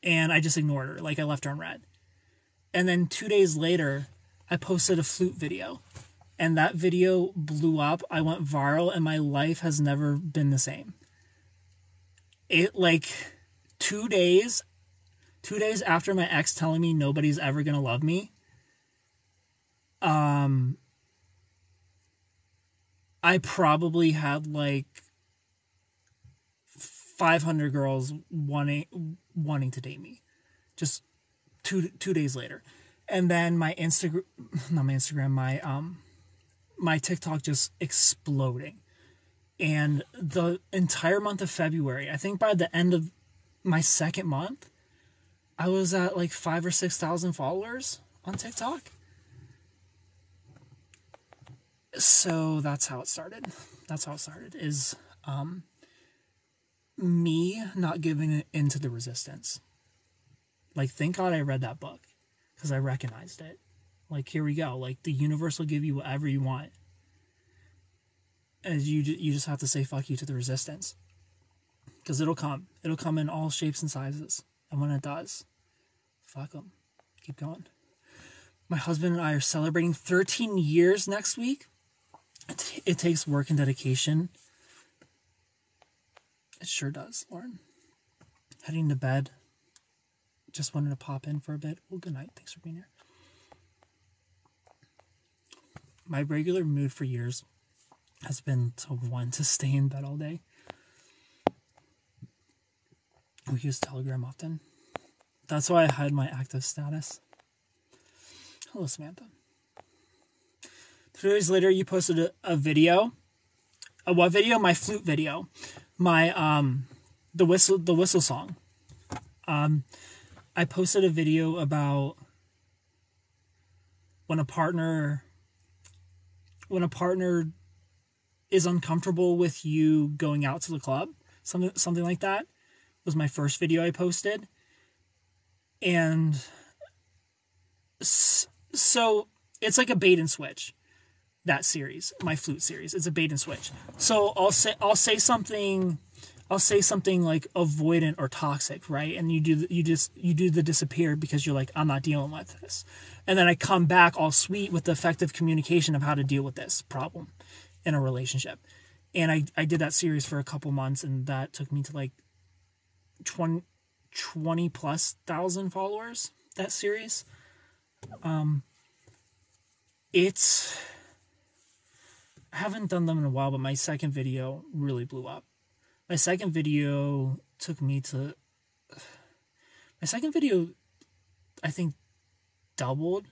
Speaker 1: And I just ignored her. Like, I left her on red. And then 2 days later, I posted a flute video, and that video blew up. I went viral, and my life has never been the same. It, like, 2 days after my ex telling me nobody's ever gonna love me, I probably had like 500 girls wanting to date me, just two days later. And then my TikTok just exploding. And the entire month of February, I think by the end of my second month, I was at like 5,000 or 6,000 followers on TikTok. So that's how it started. Is me not giving in to the resistance. Like, thank God I read that book, because I recognized it. Like, here we go. Like, the universe will give you whatever you want. And you just have to say fuck you to the resistance. Because it'll come. It'll come in all shapes and sizes. And when it does, fuck them. Keep going. My husband and I are celebrating 13 years next week. It takes work and dedication. It sure does, Lauren. Heading to bed. Just wanted to pop in for a bit. Well, good night. Thanks for being here. My regular mood for years has been to want to stay in bed all day. We use Telegram often. That's why I hide my active status. Hello, Samantha. 2 days later, you posted a video What video? My flute video. My the whistle song. I posted a video about when a partner is uncomfortable with you going out to the club. Something like that was my first video I posted. And so it's like a bait and switch. That series, my flute series, it's a bait and switch. So I'll say something like avoidant or toxic, right? And you do the disappear because you're like, I'm not dealing with this. And then I come back all sweet with the effective communication of how to deal with this problem in a relationship. And I did that series for a couple months, and that took me to like 20 plus thousand followers, that series. I haven't done them in a while, but my second video really blew up. My second video, I think, doubled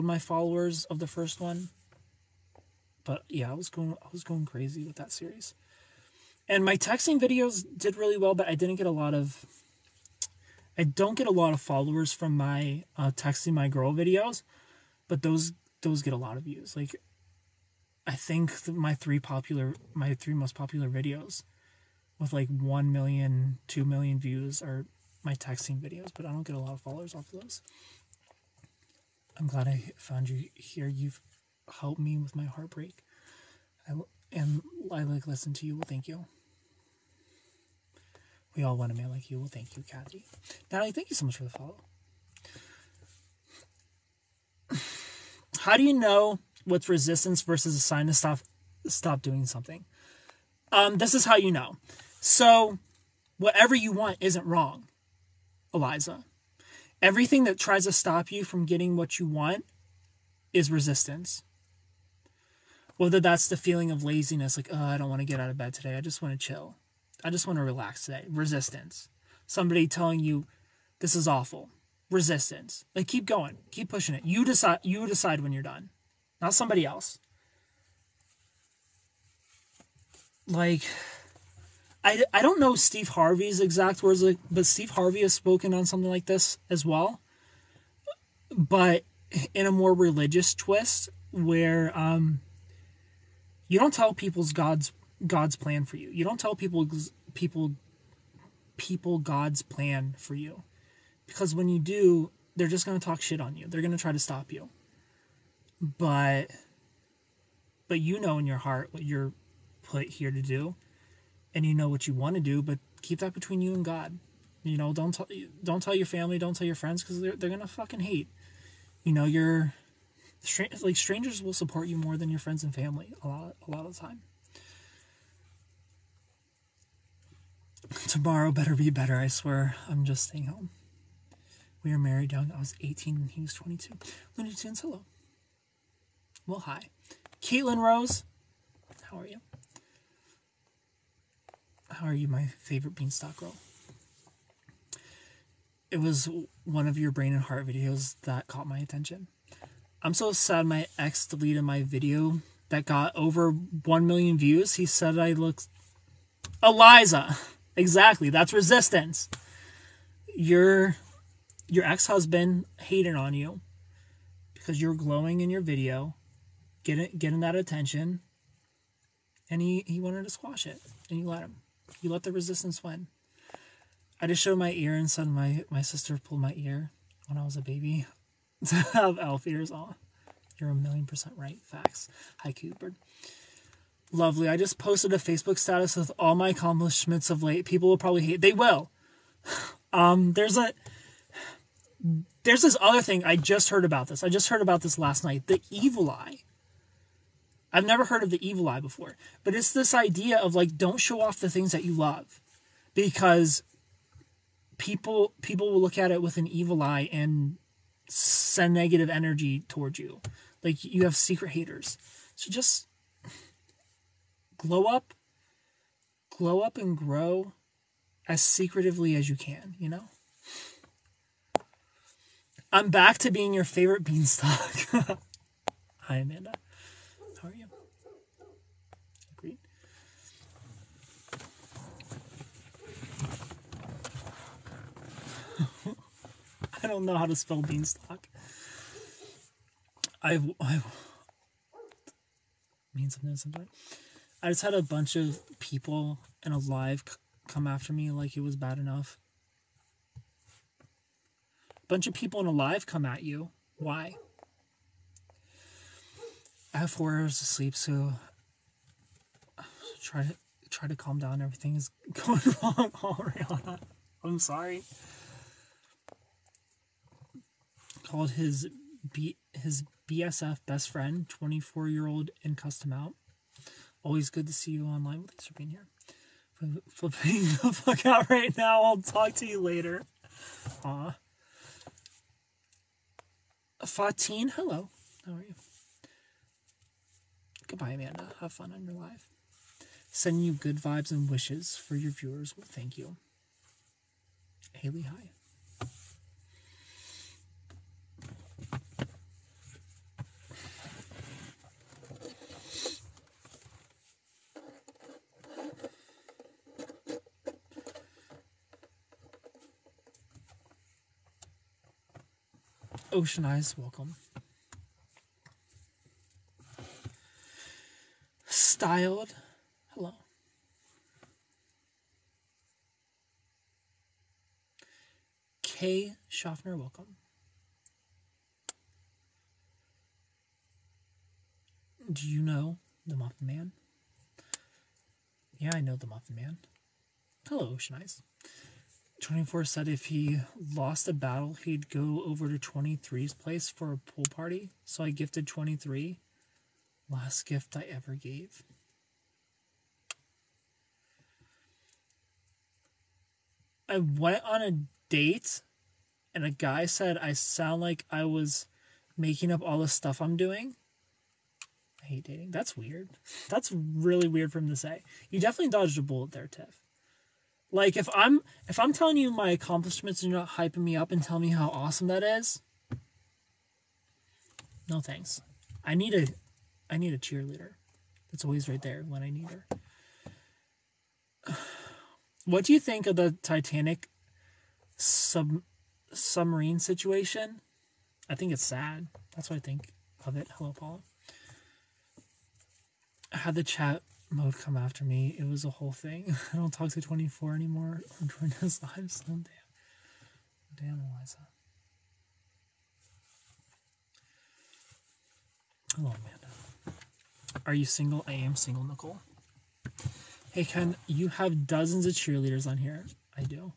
Speaker 1: my followers of the first one. But yeah, I was going crazy with that series. And my texting videos did really well, but I don't get a lot of followers from my texting my girl videos, but those get a lot of views. Like, I think my three most popular videos with like 1 million, 2 million views are my texting videos, but I don't get a lot of followers off of those. I'm glad I found you here. You've helped me with my heartbreak. I like listen to you. Well, thank you. We all want a man like you. Well, thank you, Kathy. Natalie, thank you so much for the follow. How do you know what's resistance versus a sign to stop doing something? This is how you know. So, whatever you want isn't wrong, Eliza. Everything that tries to stop you from getting what you want is resistance. Whether that's the feeling of laziness, like, oh, I don't want to get out of bed today. I just want to chill. I just want to relax today. Resistance. Somebody telling you, this is awful. Resistance. Like, keep going. Keep pushing it. You decide when you're done. Not somebody else. Like, I don't know Steve Harvey's exact words, but Steve Harvey has spoken on something like this as well. But in a more religious twist, where you don't tell people's God's plan for you. You don't tell people God's plan for you. Because when you do, they're just going to talk shit on you. They're going to try to stop you. But you know in your heart what you're put here to do. And you know what you want to do, but keep that between you and God. You know, don't tell your family, don't tell your friends, because they're going to fucking hate. You know, strangers will support you more than your friends and family a lot of the time. Tomorrow better be better, I swear. I'm just staying home. We were married young. I was 18 and he was 22. Looney Tunes, hello. Well, hi. Caitlin Rose, how are you? How are you, my favorite beanstalk girl? It was one of your brain and heart videos that caught my attention. I'm so sad my ex deleted my video that got over 1 million views. He said I looked... Eliza! Exactly, that's resistance. Your ex-husband hated on you because you're glowing in your video, getting that attention, and he wanted to squash it, and you let him. You let the resistance win. I just showed my ear and said my sister pulled my ear when I was a baby to have elf ears on. You're 1,000,000% right. Facts. Hi, Cooper. Lovely. I just posted a Facebook status with all my accomplishments of late. People will probably hate. They will. There's this other thing. I just heard about this. I just heard about this last night. The evil eye. I've never heard of the evil eye before. But it's this idea of, like, don't show off the things that you love. Because people will look at it with an evil eye and send negative energy towards you. Like, you have secret haters. So just glow up and grow as secretively as you can, you know? I'm back to being your favorite beanstalk. Hi, Amanda. How are you? I don't know how to spell beanstalk. I mean something sometimes. I just had a bunch of people in a live come after me like it was bad enough. A bunch of people in a live come at you. Why? I have 4 hours of sleep, so try to calm down. Everything is going wrong already. I'm sorry. Called his BSF best friend, 24-year-old in custom out. Always good to see you online. Well, thanks for being here. Flipping the fuck out right now. I'll talk to you later. Fatine, hello. How are you? Goodbye, Amanda. Have fun on your live. Sending you good vibes and wishes for your viewers. Well, thank you. Haley, hi. Ocean Eyes, welcome. Styled, hello. Kay Schaffner, welcome. Do you know the Muffin Man? Yeah, I know the Muffin Man. Hello, Ocean Eyes. 24 said if he lost a battle, he'd go over to 23's place for a pool party. So I gifted 23. Last gift I ever gave. I went on a date and a guy said I sound like I was making up all the stuff I'm doing. I hate dating. That's weird. That's really weird for him to say. You definitely dodged a bullet there, Tiff. Like, if I'm telling you my accomplishments and you're not hyping me up and telling me how awesome that is, no thanks. I need a cheerleader that's always right there when I need her. What do you think of the Titanic submarine situation? I think it's sad. That's what I think of it. Hello, Paula. I had the chat mode come after me. It was a whole thing. I don't talk to 24 anymore. I'm joining this live. So damn, Eliza. Hello, Amanda. Are you single? I am single, Nicole. Hey, Ken, you have dozens of cheerleaders on here. I do.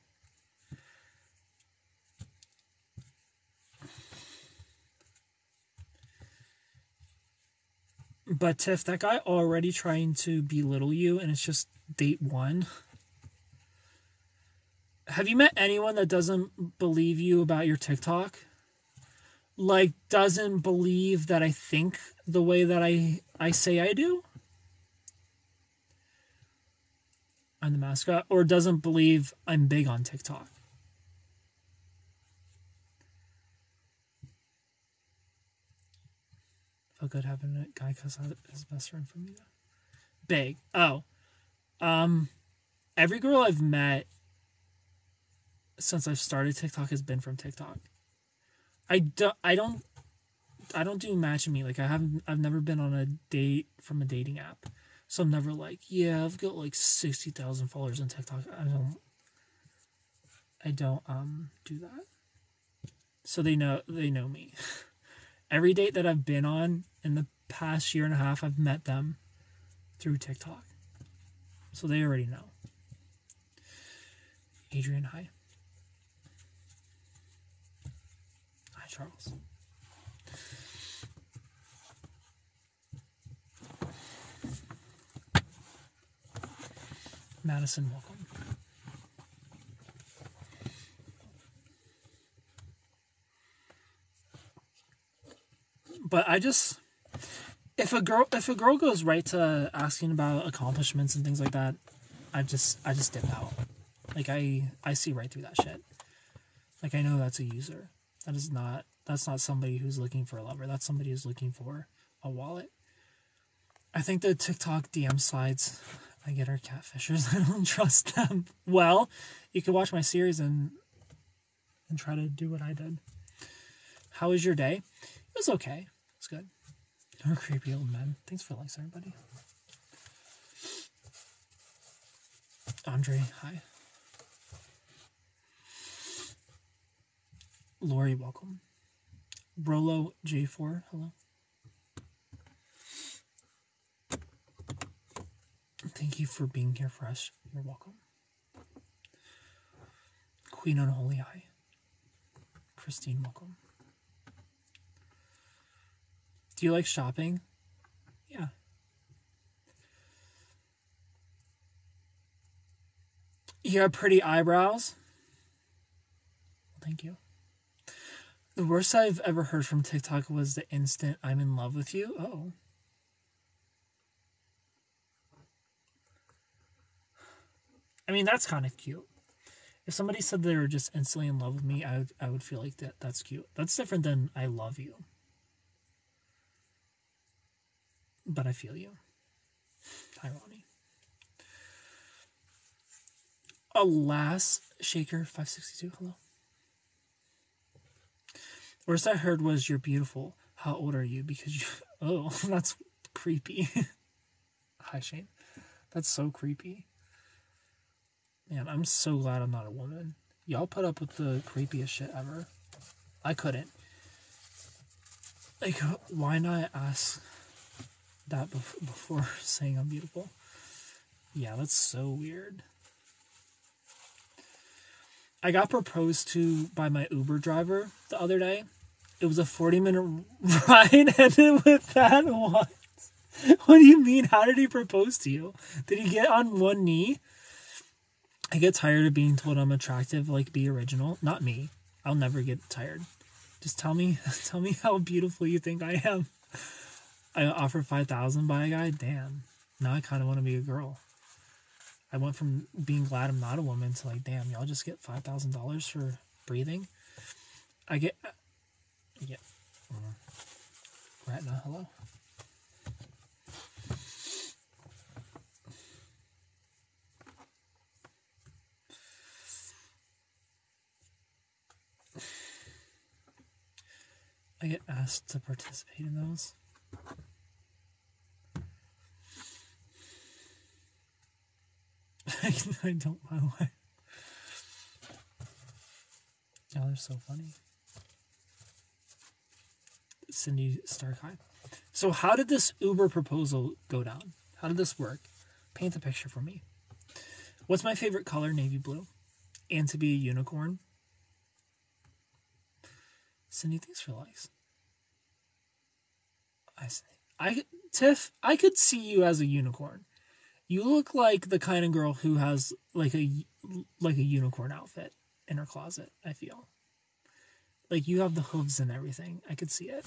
Speaker 1: But Tiff, that guy already trying to belittle you, and it's just date 1. Have you met anyone that doesn't believe you about your TikTok? Like, doesn't believe that I think the way that I say I do? I'm the mascot. Or doesn't believe I'm big on TikTok? Felt good having a guy cuss out his best friend from you. Big. Oh. Every girl I've met since I've started TikTok has been from TikTok. I don't do match me. Like, I've never been on a date from a dating app. So I'm never like, yeah, I've got like 60,000 followers on TikTok. I don't do that. So they know me. Every date that I've been on in the past year and a half, I've met them through TikTok. So they already know. Adrian, hi. Hi, Charles. Madison, welcome. But I just, if a girl goes right to asking about accomplishments and things like that, I just dip out. Like, I see right through that shit. Like, I know that's a user. That's not somebody who's looking for a lover. That's somebody who's looking for a wallet. I think the TikTok DM slides I get are catfishers. I don't trust them. Well, you can watch my series and and try to do what I did. How was your day? It was okay. It was good. You're creepy old men. Thanks for the likes, everybody. Andre, hi. Lori, welcome. Rolo J4, hello. Thank you for being here for us. You're welcome. Queen Unholy, hi. Christine, welcome. Do you like shopping? Yeah. You have pretty eyebrows? Thank you. The worst I've ever heard from TikTok was the instant I'm in love with you. Oh. I mean, that's kind of cute. If somebody said they were just instantly in love with me, I would feel like that's cute. That's different than I love you. But I feel you. Hi, Ronnie. Alas, Shaker 562, hello. Worst I heard was you're beautiful. How old are you? Because you... Oh, that's creepy. Hi, Shane. That's so creepy. Man, I'm so glad I'm not a woman. Y'all put up with the creepiest shit ever. I couldn't. Like, why not ask that before saying I'm beautiful? Yeah, that's so weird. I got proposed to by my Uber driver the other day. It was a 40-minute ride, ended with that once. What do you mean? How did he propose to you? Did he get on one knee? I get tired of being told I'm attractive, like be original. Not me. I'll never get tired. Just tell me how beautiful you think I am. I offered $5,000 by a guy. Damn. Now I kind of want to be a girl. I went from being glad I'm not a woman to like, damn, y'all just get $5,000 for breathing. I get... Yeah. Retina, hello. I get asked to participate in those. I don't know why. Oh, they're so funny. Cindy Stark, hi. So how did this Uber proposal go down? How did this work? Paint the picture for me. What's my favorite color? Navy blue. And to be a unicorn. Cindy, thanks for likes. Tiff, I could see you as a unicorn. You look like the kind of girl who has like a unicorn outfit in her closet, I feel. Like you have the hooves and everything. I could see it.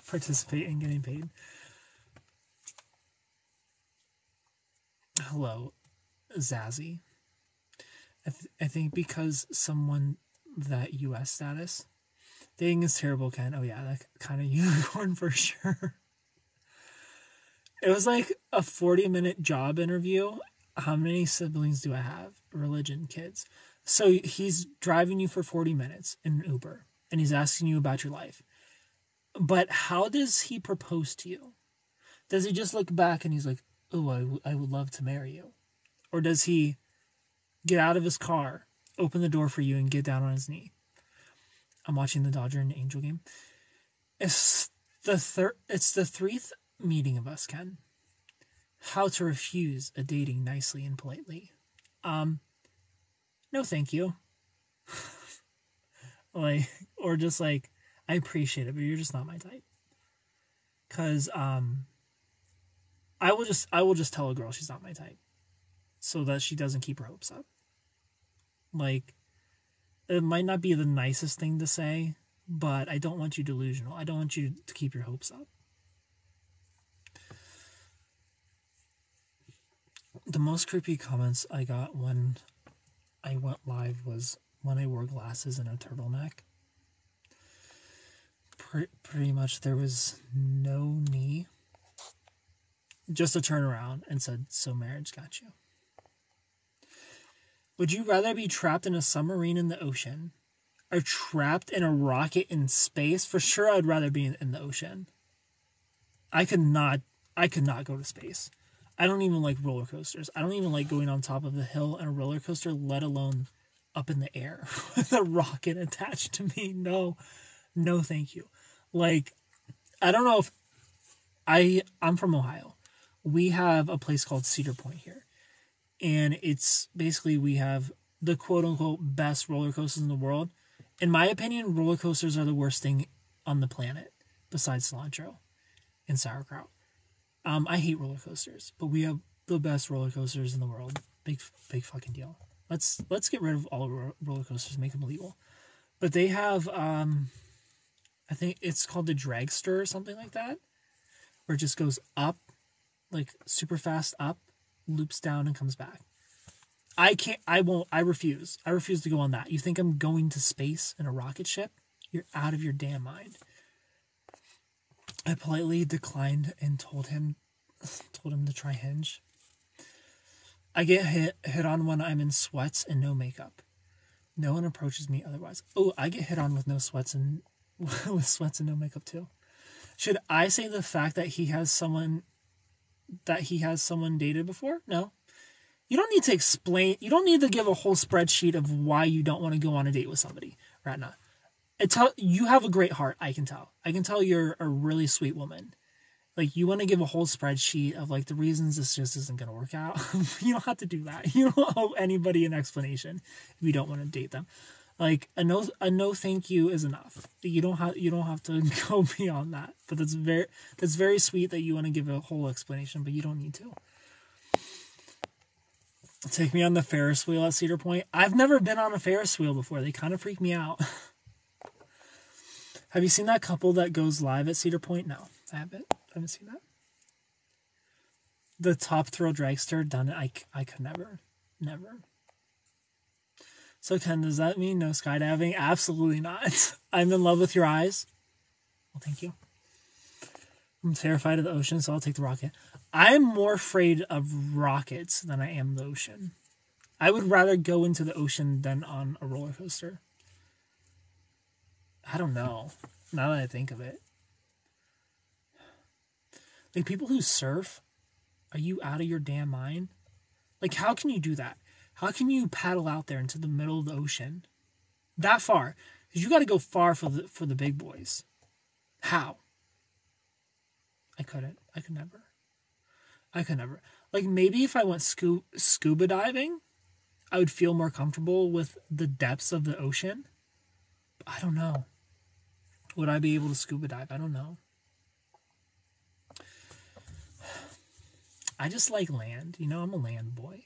Speaker 1: Participate in getting paid. Hello, Zazzy. I think because someone that U.S. status, dating is terrible, Ken. Oh yeah, that kind of unicorn for sure. It was like a 40-minute job interview. How many siblings do I have? Religion, kids. So he's driving you for 40 minutes in an Uber, and he's asking you about your life. But how does he propose to you? Does he just look back and he's like, oh, I would love to marry you? Or does he get out of his car, open the door for you, and get down on his knee? I'm watching the Dodger and Angel game. It's the 3rd meeting of us, Ken. How to refuse a dating nicely and politely. No thank you. Like, or just like, I appreciate it, but you're just not my type. Cause I will just tell a girl she's not my type, so that she doesn't keep her hopes up. Like, it might not be the nicest thing to say, but I don't want you delusional. I don't want you to keep your hopes up. The most creepy comments I got when I went live was when I wore glasses and a turtleneck. Pretty much there was no knee. Just a turn around and said, so marriage got you. Would you rather be trapped in a submarine in the ocean or trapped in a rocket in space? For sure, I'd rather be in the ocean. I could not go to space. I don't even like roller coasters. I don't even like going on top of the hill in a roller coaster, let alone up in the air with a rocket attached to me. No, thank you. Like, I don't know if I'm from Ohio. We have a place called Cedar Point here. And it's basically, we have the quote unquote best roller coasters in the world. In my opinion, roller coasters are the worst thing on the planet besides cilantro and sauerkraut. I hate roller coasters, but we have the best roller coasters in the world. Big fucking deal. Let's get rid of all roller coasters, make them illegal. But they have, I think it's called the dragster or something like that, where it just goes up, like super fast up, loops down and comes back. I refuse. I refuse to go on that. You think I'm going to space in a rocket ship? You're out of your damn mind. I politely declined and told him to try Hinge. I get hit on when I'm in sweats and no makeup. No one approaches me otherwise. Oh, I get hit on with no sweats and with sweats and no makeup too. Should I say the fact that he has someone dated before? No. You don't need to explain. You don't need to give a whole spreadsheet of why you don't want to go on a date with somebody right now. You have a great heart, I can tell. I can tell you're a really sweet woman. Like, you want to give a whole spreadsheet of, like, the reasons this just isn't going to work out. You don't have to do that. You don't owe anybody an explanation if you don't want to date them. Like, a no thank you is enough. You don't have to go beyond that. But that's very sweet that you want to give a whole explanation, but you don't need to. Take me on the Ferris wheel at Cedar Point. I've never been on a Ferris wheel before. They kind of freak me out. Have you seen that couple that goes live at Cedar Point? No, I haven't seen that. The Top Thrill Dragster, done it. I could never. So Ken, does that mean no skydiving? Absolutely not. I'm in love with your eyes. Well, thank you. I'm terrified of the ocean, so I'll take the rocket. I'm more afraid of rockets than I am the ocean. I would rather go into the ocean than on a roller coaster. I don't know. Now that I think of it. Like, people who surf, are you out of your damn mind? Like, how can you do that? How can you paddle out there into the middle of the ocean? That far. Because you got to go far for the big boys. How? I couldn't. I could never. Like, maybe if I went scuba diving, I would feel more comfortable with the depths of the ocean. But I don't know. Would I be able to scuba dive? I don't know. I just like land. You know, I'm a land boy.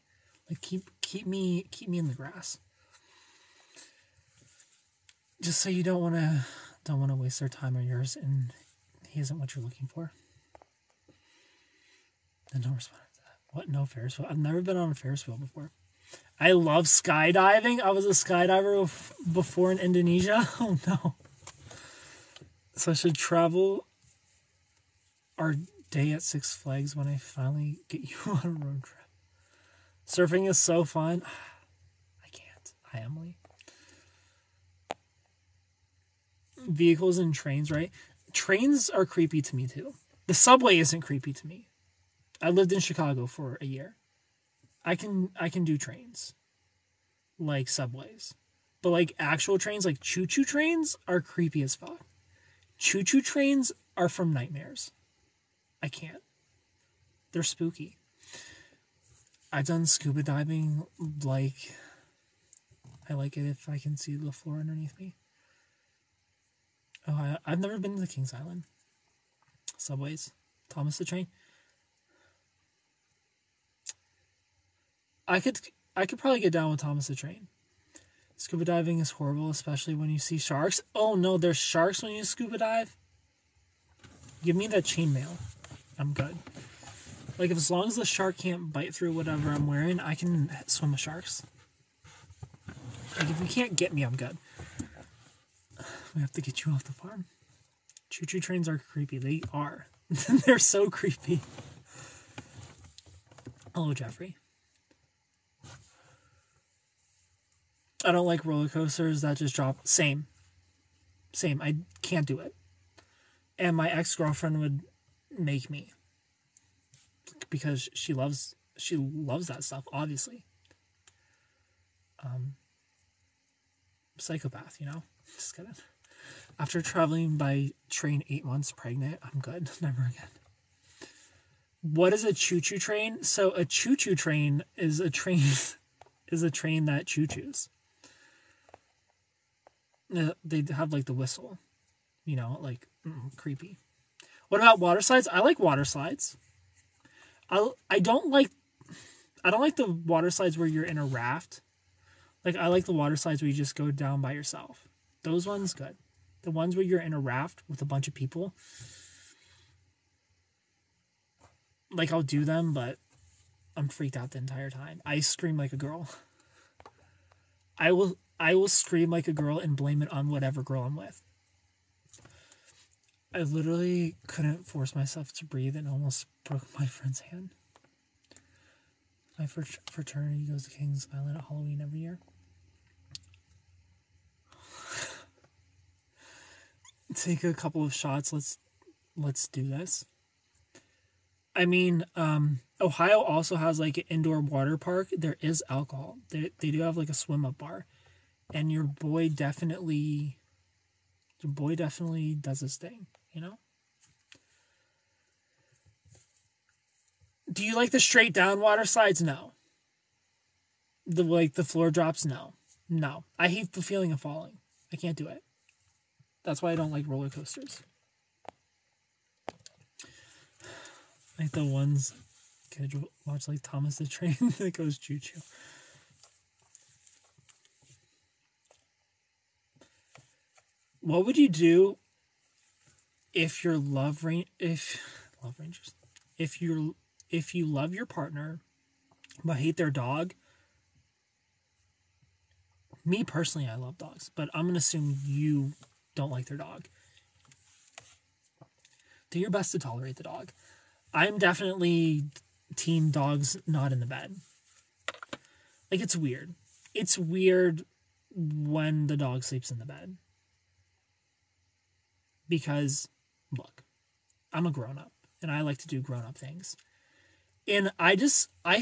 Speaker 1: Like, keep me in the grass. Just so you don't want to waste their time or yours, and he isn't what you're looking for. Then don't respond to that. What? No Ferris wheel? I've never been on a Ferris wheel before. I love skydiving. I was a skydiver before in Indonesia. Oh no. So I should travel our day at Six Flags when I finally get you on a road trip. Surfing is so fun. I can't. Hi, Emily. Vehicles and trains, right? Trains are creepy to me too. The subway isn't creepy to me. I lived in Chicago for a year. I can do trains. Like subways. But like actual trains, like choo-choo trains, are creepy as fuck. Choo-choo trains are from nightmares. I can't. They're spooky. I've done scuba diving, like, I like it if I can see the floor underneath me. Oh, I've never been to Kings Island. Subways. Thomas the Train. I could probably get down with Thomas the Train. Scuba diving is horrible, especially when you see sharks. Oh no, there's sharks when you scuba dive? Give me that chainmail. I'm good. Like, as long as the shark can't bite through whatever I'm wearing, I can swim with sharks. Like, if you can't get me, I'm good. We have to get you off the farm. Choo-choo trains are creepy. They are. They're so creepy. Hello, Jeffrey. I don't like roller coasters that just drop. Same. I can't do it. And my ex-girlfriend would make me because she loves that stuff, obviously. Psychopath, you know? Just kidding. After traveling by train 8 months pregnant, I'm good. Never again. What is a choo-choo train? So a choo-choo train is a train that choo-choos. They have like the whistle, you know, like creepy. What about water slides? I like water slides. I don't like the water slides where you're in a raft. Like I like the water slides where you just go down by yourself. Those ones good. The ones where you're in a raft with a bunch of people, like I'll do them, but I'm freaked out the entire time. I scream like a girl. I will scream like a girl and blame it on whatever girl I'm with. I literally couldn't force myself to breathe and almost broke my friend's hand. My fraternity goes to Kings Island at Halloween every year. Take a couple of shots. Let's do this. I mean, Ohio also has like an indoor water park. There is alcohol. They do have like a swim up bar, and your boy definitely does his thing. You know. Do you like the straight down water slides? No. The floor drops? No. I hate the feeling of falling. I can't do it. That's why I don't like roller coasters. Like the ones kids watch, like Thomas the Train that goes choo choo. What would you do if you love your partner but hate their dog? Me personally, I love dogs, but I'm gonna assume you don't like their dog. Do your best to tolerate the dog. I'm definitely team dogs not in the bed. Like, it's weird. It's weird when the dog sleeps in the bed. Because, look, I'm a grown-up, and I like to do grown-up things. And I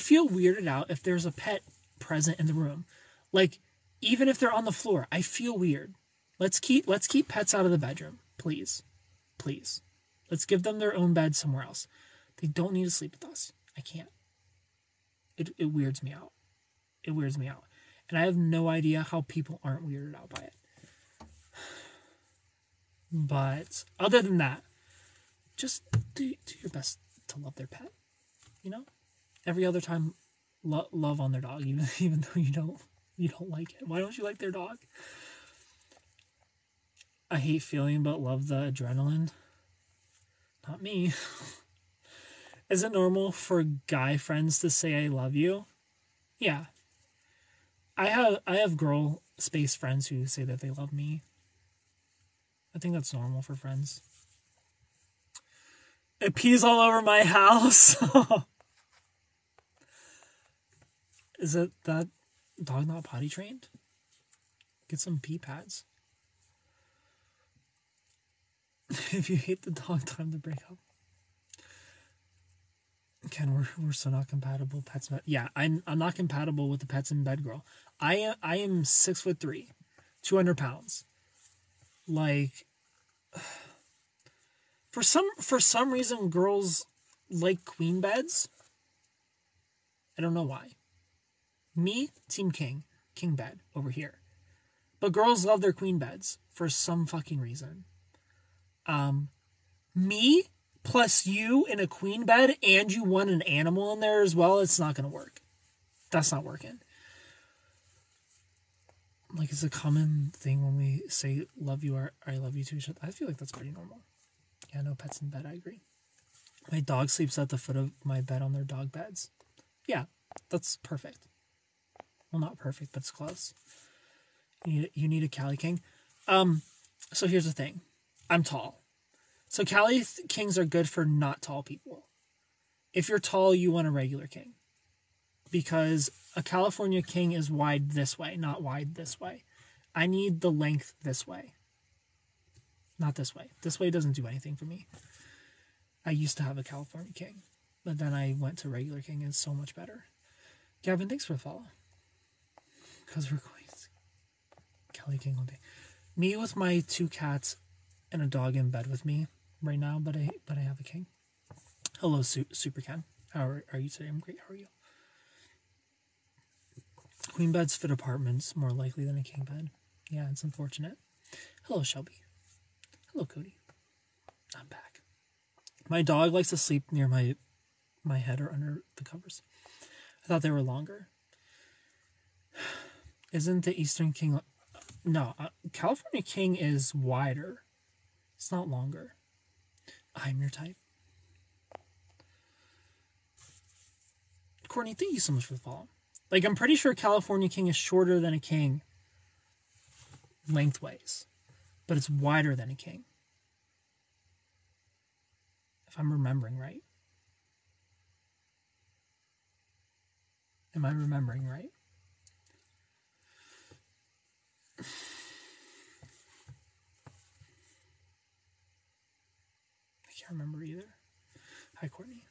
Speaker 1: feel weirded out if there's a pet present in the room. Like, even if they're on the floor, I feel weird. Let's keep pets out of the bedroom, please. Please. Let's give them their own bed somewhere else. They don't need to sleep with us. I can't. It weirds me out. It weirds me out. And I have no idea how people aren't weirded out by it. But other than that, just do your best to love their pet. You know? Every other time, love on their dog, even though you don't like it. Why don't you like their dog? I hate feeling but love the adrenaline. Not me. Is it normal for guy friends to say I love you? Yeah. I have girl space friends who say that they love me. I think that's normal for friends. It pees all over my house. Is it that dog not potty trained? Get some pee pads. If you hate the dog, time to break up. Ken, we're so not compatible. Pets, yeah, I'm not compatible with the pets in bed girl. I am 6'3", 200 pounds. Like, for some reason, girls like queen beds. I don't know why. Me, team king bed over here. But girls love their queen beds for some fucking reason. Me plus you in a queen bed and you want an animal in there as well, it's not going to work. That's not working. Like, it's a common thing when we say love you or I love you to each other. I feel like that's pretty normal. Yeah, no pets in bed, I agree. My dog sleeps at the foot of my bed on their dog beds. Yeah, that's perfect. Well, not perfect, but it's close. You need a Cali King. So here's the thing. I'm tall. So Cali Kings are good for not tall people. If you're tall, you want a regular king. because a California King is wide this way, not wide this way. I need the length this way, not this way. This way doesn't do anything for me. I used to have a California King, but then I went to regular King, and it's so much better. Gavin, thanks for the follow. Because we're queens. Kelly King all day. Me with my 2 cats and a dog in bed with me right now, but I have a king. Hello, Super Ken. How are you today? I'm great. How are you? Queen beds fit apartments more likely than a king bed. Yeah, it's unfortunate. Hello, Shelby. Hello, Cody. I'm back. My dog likes to sleep near my head or under the covers. I thought they were longer. Isn't the Eastern King... No, California King is wider. It's not longer. I'm your type. Courtney, thank you so much for the follow. Like, I'm pretty sure California King is shorter than a king lengthways, but it's wider than a king. If I'm remembering right. Am I remembering right? I can't remember either. Hi, Courtney.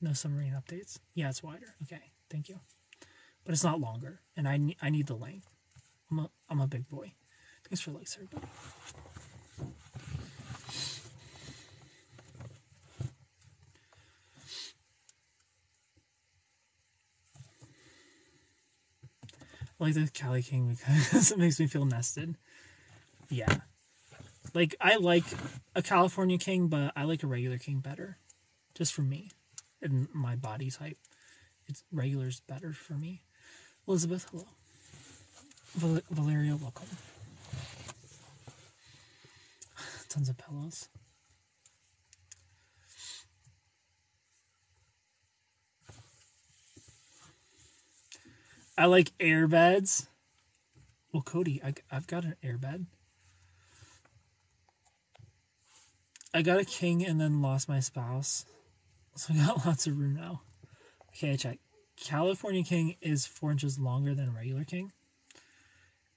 Speaker 1: No submarine updates. Yeah, it's wider. Okay, thank you. But it's not longer, and I need the length. I'm a big boy. Thanks for likes, everybody. I like the Cali King because it makes me feel nested. Yeah. Like, I like a California King, but I like a regular King better. Just for me. And my body type. It's regular's better for me. Elizabeth, hello. Valeria, welcome. Tons of pillows. I like air beds. Well, Cody, I've got an air bed. I got a king and then lost my spouse. So I got lots of room now. Okay, check. California King is 4 inches longer than a regular king.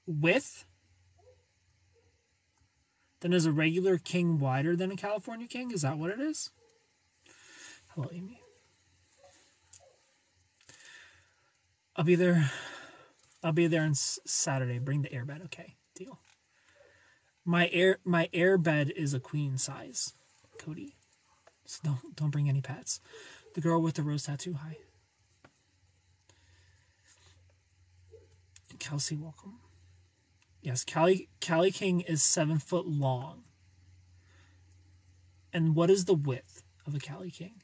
Speaker 1: Width? Then is a regular king wider than a California King? Is that what it is? Hello, Amy. I'll be there on Saturday. Bring the airbed. Okay, deal. My airbed is a queen size, Cody. So don't bring any pets. The girl with the rose tattoo. Hi. Kelsey, welcome. Yes, Cali King is 7 foot long. And what is the width of a Cali King?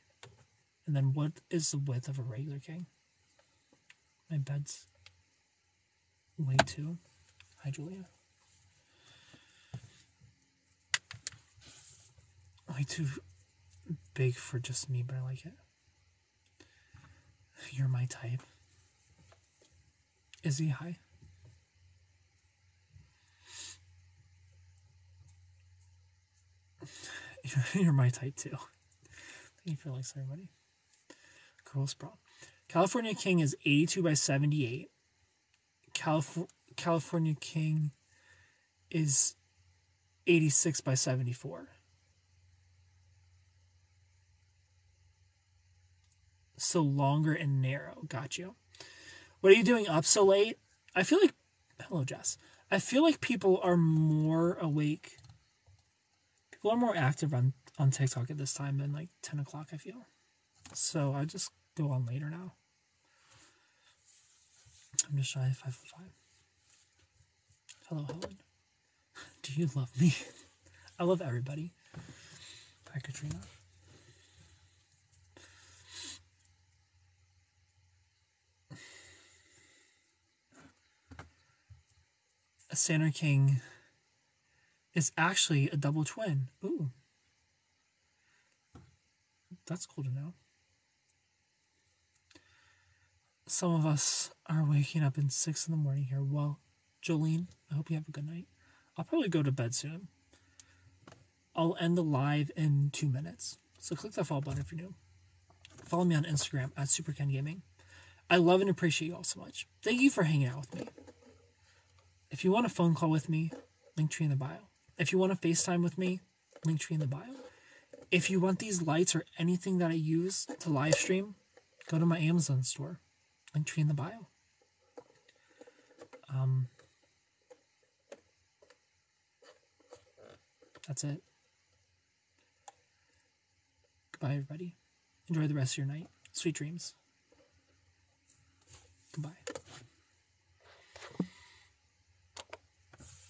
Speaker 1: And then what is the width of a regular king? My bed's way too. Hi, Julia. Way too big for just me, but I like it. You're my type. Izzy, hi. You're my type too. Thank you for likes, everybody. Cool sprawl. California King is 82 by 78. California King is 86 by 74. So longer and narrow. Got you. What are you doing up so late? I feel like... Hello, Jess. I feel like people are more awake. People are more active on TikTok at this time than like 10 o'clock, I feel. So I just go on later now. I'm just shy of 5'5". Hello, Helen. Do you love me? I love everybody. Hi, Katrina. A Saturn King is actually a double twin. Ooh. That's cool to know. Some of us are waking up at 6 in the morning here. Well, Jolene, I hope you have a good night. I'll probably go to bed soon. I'll end the live in 2 minutes. So click that follow button if you're new. Follow me on Instagram at SuperKenGaming. I love and appreciate you all so much. Thank you for hanging out with me. If you want a phone call with me, link tree in the bio. If you want to FaceTime with me, link tree in the bio. If you want these lights or anything that I use to live stream, go to my Amazon store. Link tree in the bio. That's it. Goodbye, everybody. Enjoy the rest of your night. Sweet dreams. Goodbye.